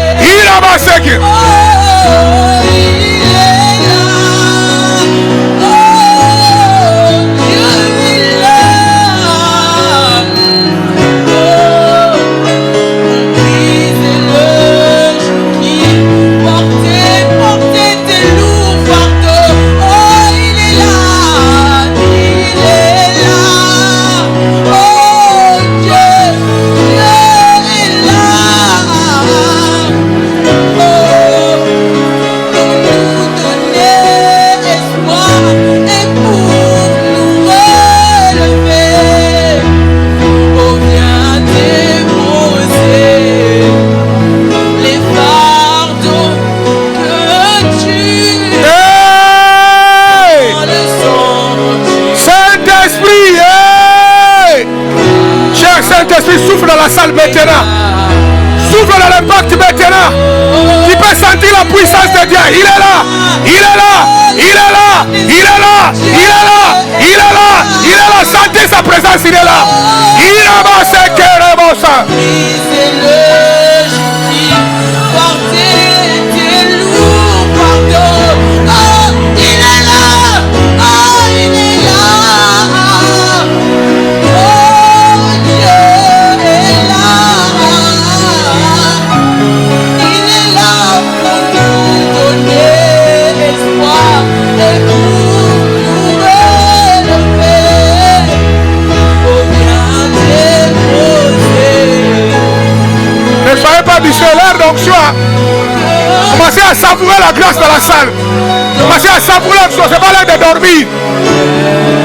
Saint-Esprit, souffle dans la salle maintenant. Souffle dans l'impact maintenant. Tu peux sentir la puissance de Dieu. Il est là. Il est là. Il est là. Il est là. Il est là. Il est là. Il est là. Sentez sa présence. Il est là. Il est là. Ne soyez pas missionnaires, donc commencez à savourer la grâce dans la salle. Commencez à savourer la chose. C'est pas l'heure de dormir.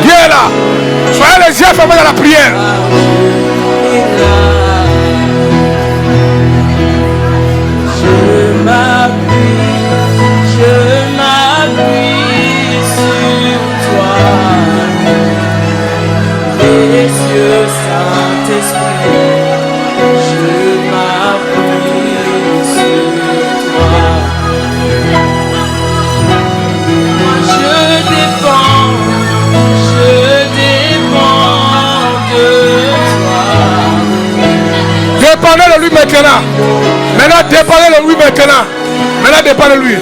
Dieu est là. Soyez les yeux fermés dans la prière. Je m'appuie sur toi, précieux Saint-Esprit. Je m'appuie sur toi. Je dépends de toi. Dépendez de lui maintenant. Maintenant, dépendez de lui maintenant. Maintenant, dépendez de lui.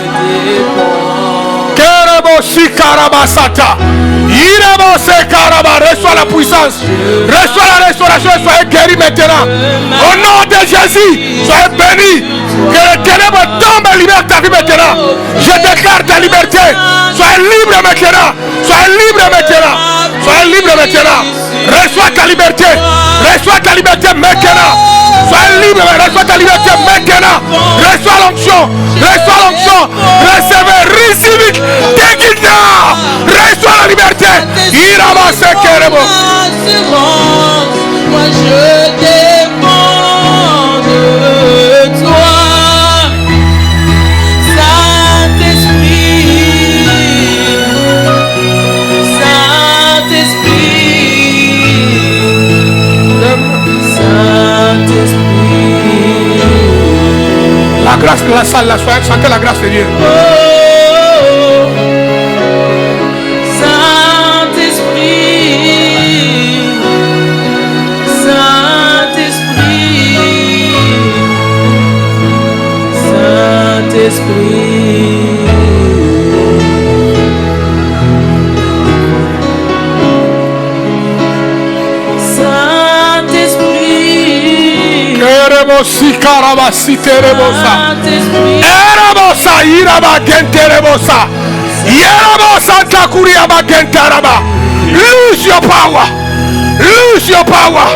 Reçois la puissance. Reçois la restauration. Soyez guéris maintenant. Au nom de Jésus, soyez bénis. Que les ténèbres tombent et libèrent ta vie maintenant. Je déclare ta liberté. Soyez libre maintenant. Soyez libre maintenant. Soyez libre maintenant. Reçois ta liberté. Reçois ta liberté maintenant. Sois libre, reçois ta liberté maintenant. Reçois l'onction. Reçois l'onction. Recevez, recevez. Déguide-la. Reçois la liberté. Il avance Kerebo. Moi je dépends de toi. La grâce de la salle, la soirée, sentez la grâce de Dieu. Oh, Saint-Esprit, Saint-Esprit, Saint-Esprit. Erebosi karabasi terebosa. Erebosa iraba genterebosa. Yerebosa takuriaba gentaraba. Lose your power. Lose your power.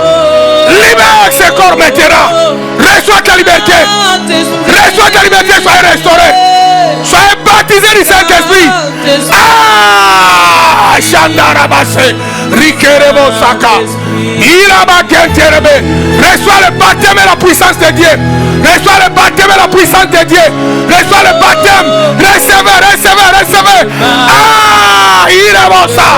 Libère ce corps maintenant. Reçois ta liberté. Reçois ta liberté. Soyez restauré. Soyez baptisé du Saint-Esprit. Ah, Chandarabase. Rikerebosaka. Iraba genterebe. Reçois le baptême et la puissance de Dieu. Reçois le baptême et la puissance de Dieu. Reçois le baptême. Recevez, recevez, recevez. Ah, Irebosa.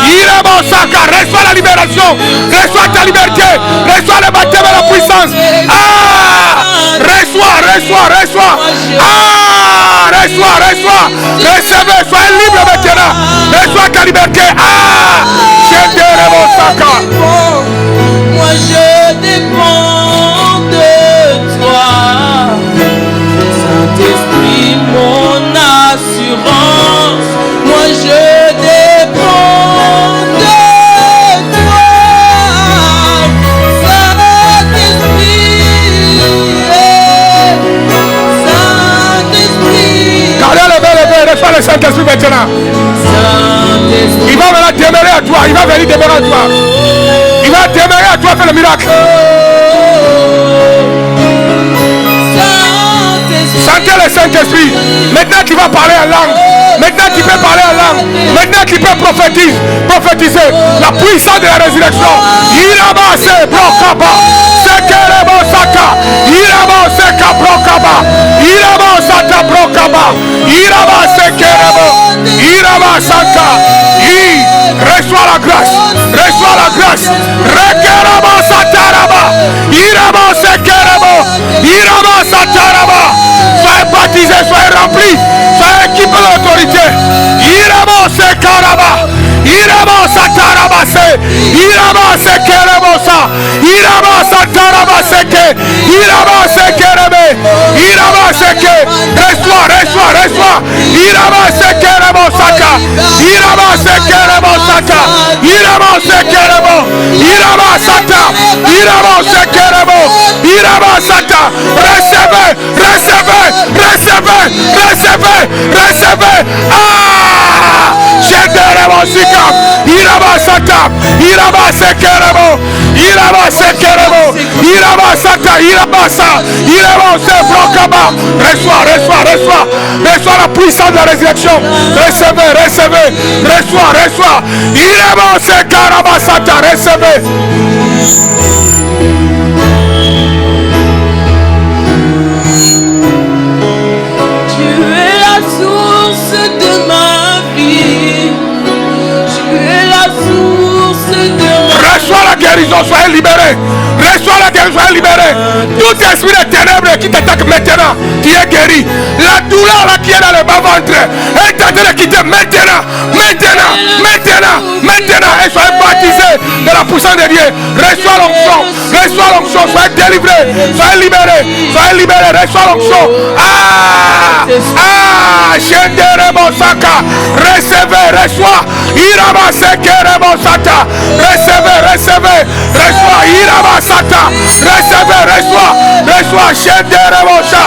Irebosaka. Reçois la libération. Reçois ta liberté. Reçois le baptême et la puissance. Ah, reçois Reçois. Ah, reçois. Recevez, soyez libre maintenant. Reçois ta liberté. Ah, moi je dépends de toi. Saint-Esprit, mon assurance. Moi je dépends de toi. Reçois le Saint-Esprit maintenant. Il va venir demeurer à toi. Il va venir demeurer à toi. Il va demeurer à toi faire le miracle. Sentez le Saint-Esprit. Maintenant tu vas parler en langue. Maintenant tu peux parler en langue. Maintenant tu peux prophétiser la puissance de la résurrection. Irabase brokaba. Sekerebo saka. Irabase kabrokaba. Irabasata brokaba. Irabase kerebo. Irabasaka. Reçois la grâce. Reçois la grâce. Rekerebo sataraba. Irabase kerebo. Irabasataraba. Soyez baptisés, soyez remplis, soyez équipés de l'autorité. Irabose karaba. Irabasa tarabase. Irabase kerebosa. Irabasa tarabase ke. Irabase kerebe. Irabase ke. Reçois. Irabase kerebosaka. Irabase kerebosaka. Irabase kerebo. Irabasata. Irabase kerebo. Irabasata. Recevez. Ah! Shenderebosika. Irabasata. Irabase kerebo. Irabasata. Irabase brokaba. Reçois la puissance de la résurrection. Recevez. Reçois. Irabase karabasata. Recevez. De ma vie, tu es la source de ma reçois la guérison, soyez libérés. Tout esprit de ténèbres qui t'attaque maintenant, tu es guéri. La douleur là qui est dans le bas-ventre est en train de quitter maintenant. Et soyez baptisés de la puissance de Dieu. Reçois l'onction, soyez délivrés, soyez libérés, reçois l'onction. Reçois. Irabasata. Recevez. Reçois. Irabasata. Reçois. Shenderemosa.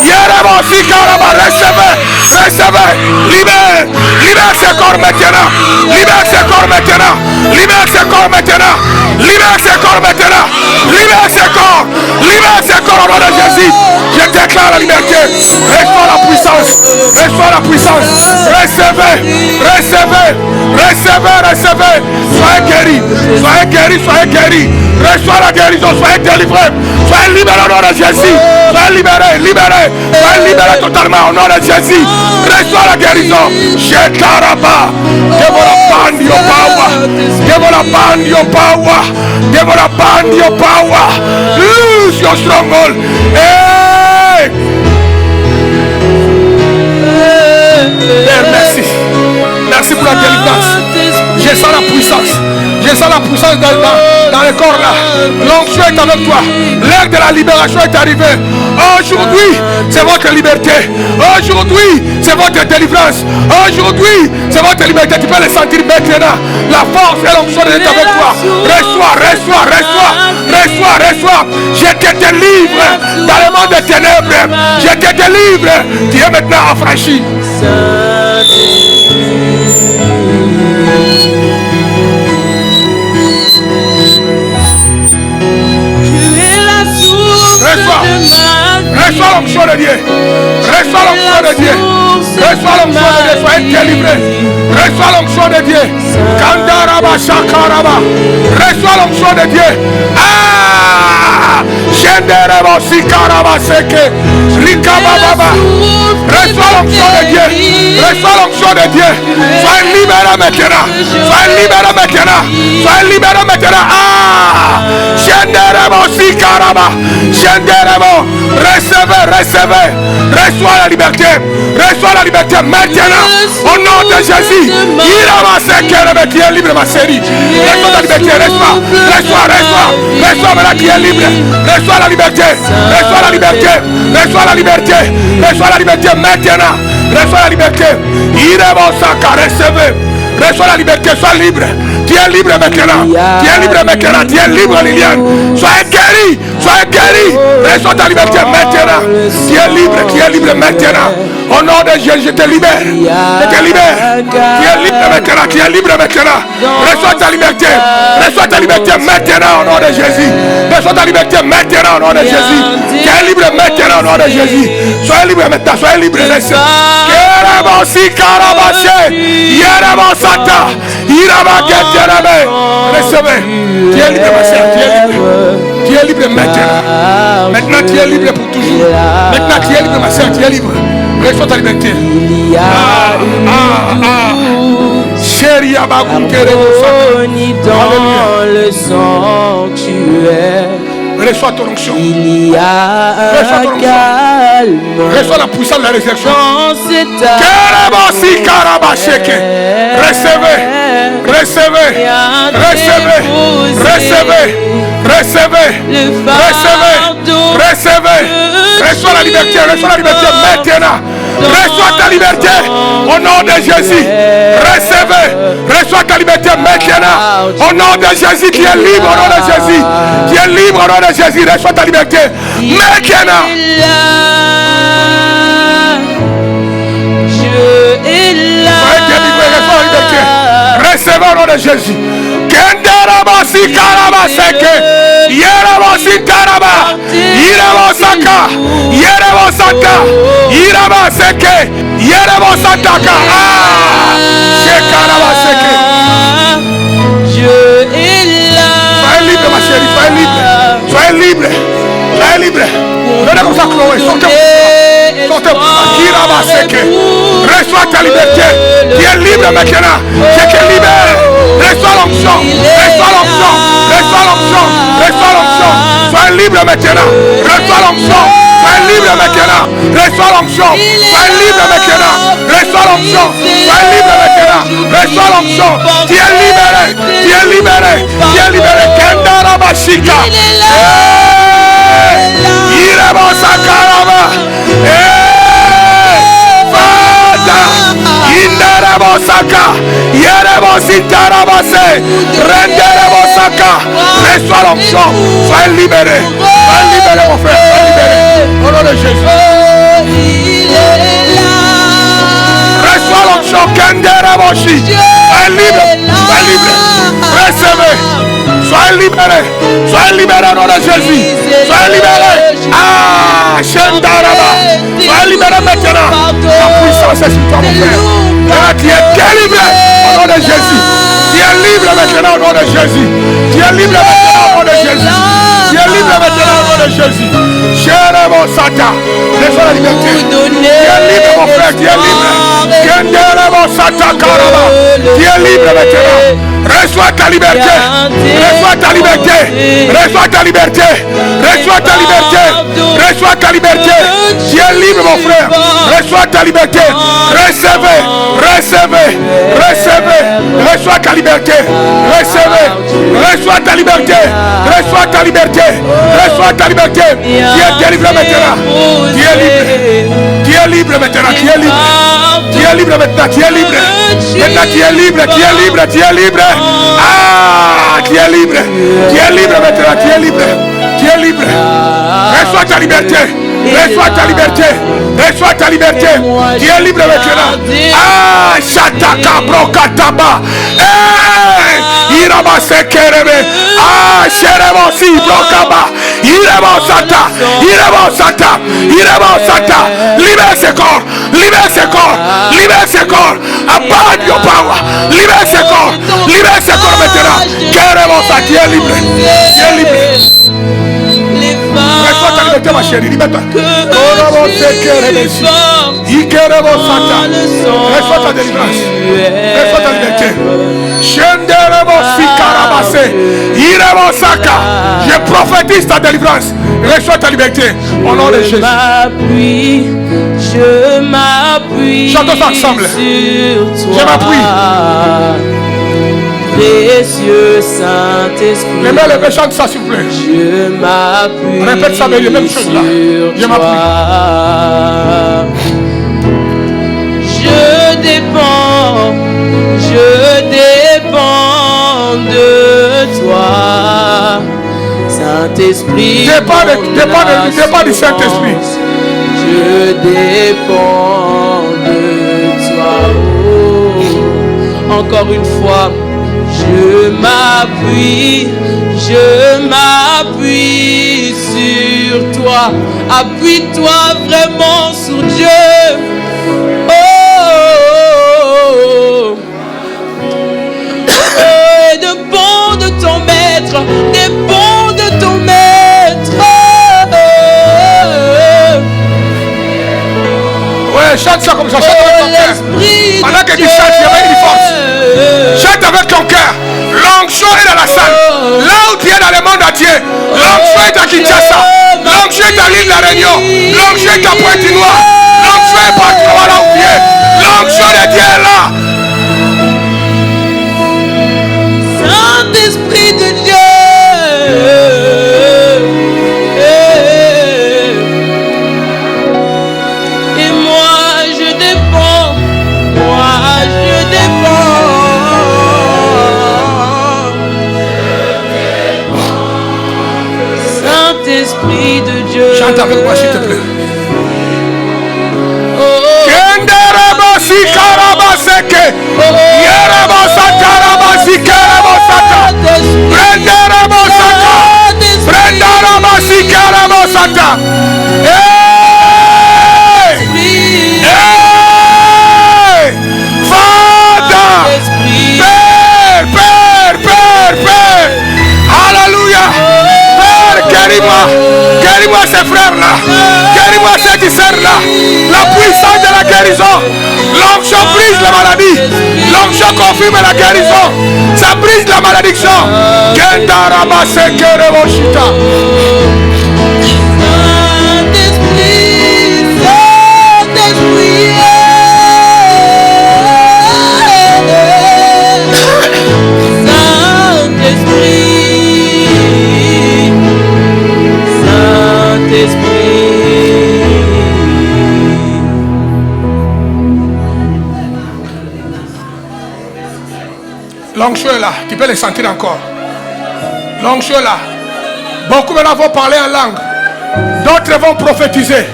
Yeremosikara. Recevez. Libère ce corps maintenant. Libère ce corps maintenant. Au nom de Jésus. Je déclare la liberté. Reçois la puissance. Recevez. Soyez guéris. Reçois la guérison. Soyez délivrés. Soyez libérés au nom de Jésus. Soyez libérés. Soyez libérés totalement au nom de Jésus. Reçois la guérison. Shekaraba. Devil upon your power. Lose your stronghold. Hey. Merci pour la délivrance. Je sens la puissance dans le corps là. L'onction est avec toi. L'heure de la libération est arrivée. Aujourd'hui, c'est votre liberté. Aujourd'hui, c'est votre délivrance. Aujourd'hui, c'est votre liberté. Tu peux le sentir maintenant. La force et l'onction est avec toi. Reçois. Je te délivre dans le monde des ténèbres. Je te délivre. Tu es maintenant affranchi. Reçois l'onction de Dieu. Soyez délivré. Reçois l'onction de Dieu. Kandaraba shakaraba. Reçois l'onction de Dieu. Shenderebo sikaraba seke. Rikababa. Reçois l'onction de Dieu. l'onction de Dieu. Sois libéré maintenant. Sois libéré maintenant. Sois libéré maintenant. Ah! Shenderebo Sikaraba. Shenderebo. Recevez. Reçois la liberté. Reçois la liberté maintenant. Au nom de Jésus. Tu es libre, ma chérie. Reçois la liberté. Reçois maintenant, tu es libre. Reçois la liberté. Reçois la liberté. Reçois la liberté. Reçois la liberté maintenant. Reçois la liberté. Recevez. Reçois la liberté. Sois libre. Tu es libre maintenant. Tu es libre maintenant. Tu es libre, Liliane. Sois guéri. Sois guéri. Reçois ta liberté maintenant. Tu es libre maintenant. Au nom de Jésus, je te libère. Je te libère. Tu es libre maintenant. Tu es libre maintenant. Reçois ta liberté. Reçois ta liberté maintenant au nom de Jésus. Reçois ta liberté maintenant au nom de Jésus. Tu es libre maintenant au nom de Jésus. Sois libre maintenant. Sois libre. Recevez. Tu es libre, ma soeur. Tu es libre. Tu es libre maintenant. Maintenant, tu es libre pour toujours. Maintenant, tu es libre, ma soeur. Tu es libre. Reçois ta liberté. Chérie, dans le sanctuaire. Reçois ton onction. Il y a un calme. Reçois la puissance de la résurrection. Recevez. Reçois la liberté maintenant. Reçois ta liberté au nom de Jésus. Reçois ta liberté maintenant. Au nom de Jésus, tu es libre au nom de Jésus. Tu es libre au nom de Jésus. Reçois ta liberté maintenant. Dieu est là. Recevez au nom de Jésus. Kendarabasi karabaseke. Yerabasi taraba. Yerabosaka. Yerabosaka. Yerabaseke. Yerabosataka. Ah! Shekarabaseke. Dieu est là. Soyez libre, ma chérie. Soyez libre. Soyez libre. Soyez libre. Venez comme ça, Chloé. Sortez. Kirabaseke. Reçois ta liberté. Tu es libre maintenant. Je te libère. Reçois l'onction. Sois libre maintenant. Reçois l'onction. Sois libre maintenant. Reçois l'onction. Sois libre maintenant. Reçois l'onction. Sois libre maintenant. Reçois l'onction. Tu es libéré. Kendara Bashika. Irebo Sakaraba. Inderebo Saka, Yerebo Sintarabase, Renderebo Saka. Reçois l'onction, sois libéré, mon frère, sois libéré. Au nom de Jésus. Reçois l'onction, Kenderebo Shi. Sois libre. Recevez. Sois libéré au nom de Jésus. Sois libéré. Ah, Shendaraba. Sois libéré maintenant. La puissance est sur toi, mon frère. Et tu es délivré au nom de Jésus. Tu es libre maintenant au nom de Jésus. Tu es libre maintenant au nom de Jésus. Tu es libre maintenant au nom de Jésus. Chérie mon Satan, reçois la liberté. Tu es libre, mon frère, tu es libre. Kendere mon Satan Karaba. Tu es libre maintenant. Reçois ta liberté. Reçois ta liberté. Reçois ta liberté. Reçois ta liberté. Reçois ta liberté. Tu es libre, mon frère. Reçois ta liberté. Recevez. Reçois ta liberté. Reçois ta liberté. Reçois ta liberté. Reçois ta liberté. Tu es délivré maintenant. Tu es libre. Tu es libre maintenant. Tu es libre. Tu es libre maintenant. Tu es libre. Maintenant tu es libre. Tu es libre. Tu es libre. Ah, tu es libre. Tu es libre maintenant. Tu es libre. Tu es libre. Reçois ta liberté. Reçois ta liberté. Reçois ta liberté. Tu es libre maintenant. Ah, Shataka Brokataba. Iraba Sekerebe. Ah, Sheremosi Brokaba. Ireba Sata. Libère ce corps. Libère ce corps. Abandonne your power. Libère ce corps maintenant. Keremosa, tu es libre. Reçois ta liberté, ma chérie, libère-toi. Reçois ta ta délivrance. tu es. Reçois ta liberté. Je prophétise ta délivrance. Reçois ta liberté. Au nom de Jésus. Je m'appuie Chantons ça ensemble. sur toi. Je m'appuie. Précieux Saint-Esprit. Les mains levées, chante ça s'il vous plaît. Je m'appuie. Répète ça, mais les mêmes choses là. Je m'appuie. Je dépends de toi, Saint-Esprit. Dépend du Saint-Esprit. Je dépends de toi. Oh, encore une fois, je m'appuie sur toi. Appuie-toi vraiment sur Dieu. Dépend de ton maître, dépend de ton maître. Ouais, chante ça comme ça, chante avec ton cœur. Pendant que tu chantes, il y avait une force. Chante avec ton cœur. L'onction est dans la salle. Là où tu es dans le monde entier. L'onction est à Kinshasa. L'onction est à l'île de la Réunion. L'onction est à Pointe-Noire. L'onction est partout là où tu es. L'onction de Dieu est là. Saint-Esprit de Dieu. Et moi je dépends. Saint-Esprit de Dieu. Chante avec moi s'il te plaît. Guéris-moi ces frères-là. Guéris-moi ces sœurs-là. La puissance de la guérison. L'onction brise la maladie. L'onction confirme la guérison. Ça brise la malédiction. L'onction est là, tu peux les sentir encore. L'onction est là. Beaucoup maintenant vont parler en langue. D'autres vont prophétiser.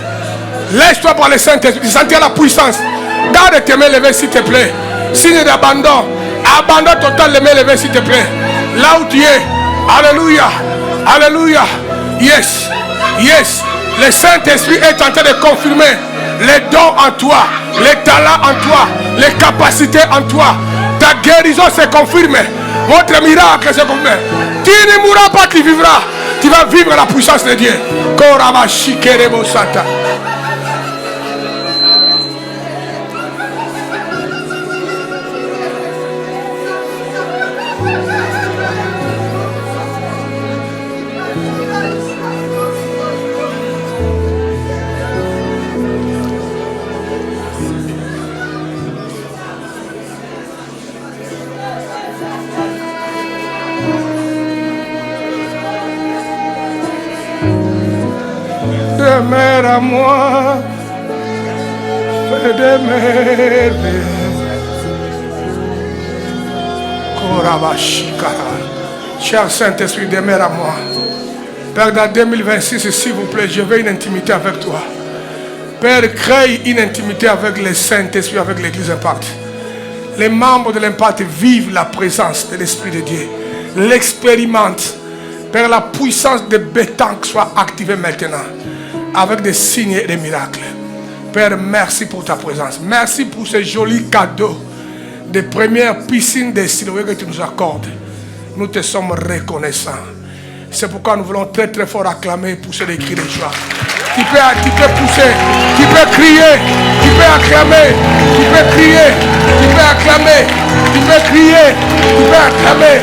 Laisse-toi par le Saint-Esprit. Sentir la puissance. Garde tes mains levées s'il te plaît. Signe d'abandon. Abandon total les mains levées s'il te plaît. Là où tu es. Alléluia. Alléluia. Yes. Yes. Le Saint-Esprit est en train de confirmer les dons en toi. Les talents en toi. Les capacités en toi. Ta guérison se confirme. Votre miracle se confirme. Tu ne mourras pas, tu vivras. Tu vas vivre la puissance de Dieu. Demeure à moi, fais des merveilles. Cher Saint-Esprit, demeure à moi. Père, dans 2026, s'il vous plaît, je veux une intimité avec toi. Père, crée une intimité avec le Saint-Esprit, avec l'Église Impact. Les membres de l'Impact vivent la présence de l'Esprit de Dieu. L'expérimentent. Père, la puissance de Béthane soit activée maintenant. Avec des signes et des miracles. Père, merci pour ta présence. Merci pour ce joli cadeau de première piscine de Siloé que tu nous accordes. Nous te sommes reconnaissants. C'est pourquoi nous voulons très très fort acclamer et pousser des cris de joie. Tu peux pousser, tu peux crier, tu peux acclamer, tu peux crier. acclamer, tu peux crier, tu peux acclamer.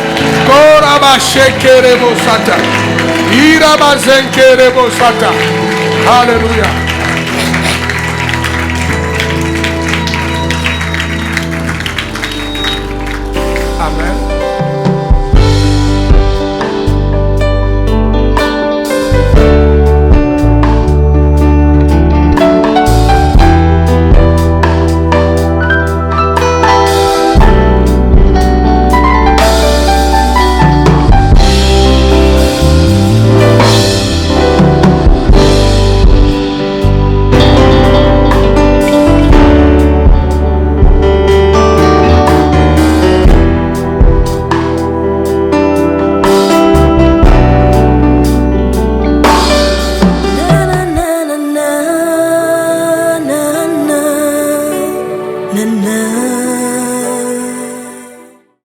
Alléluia.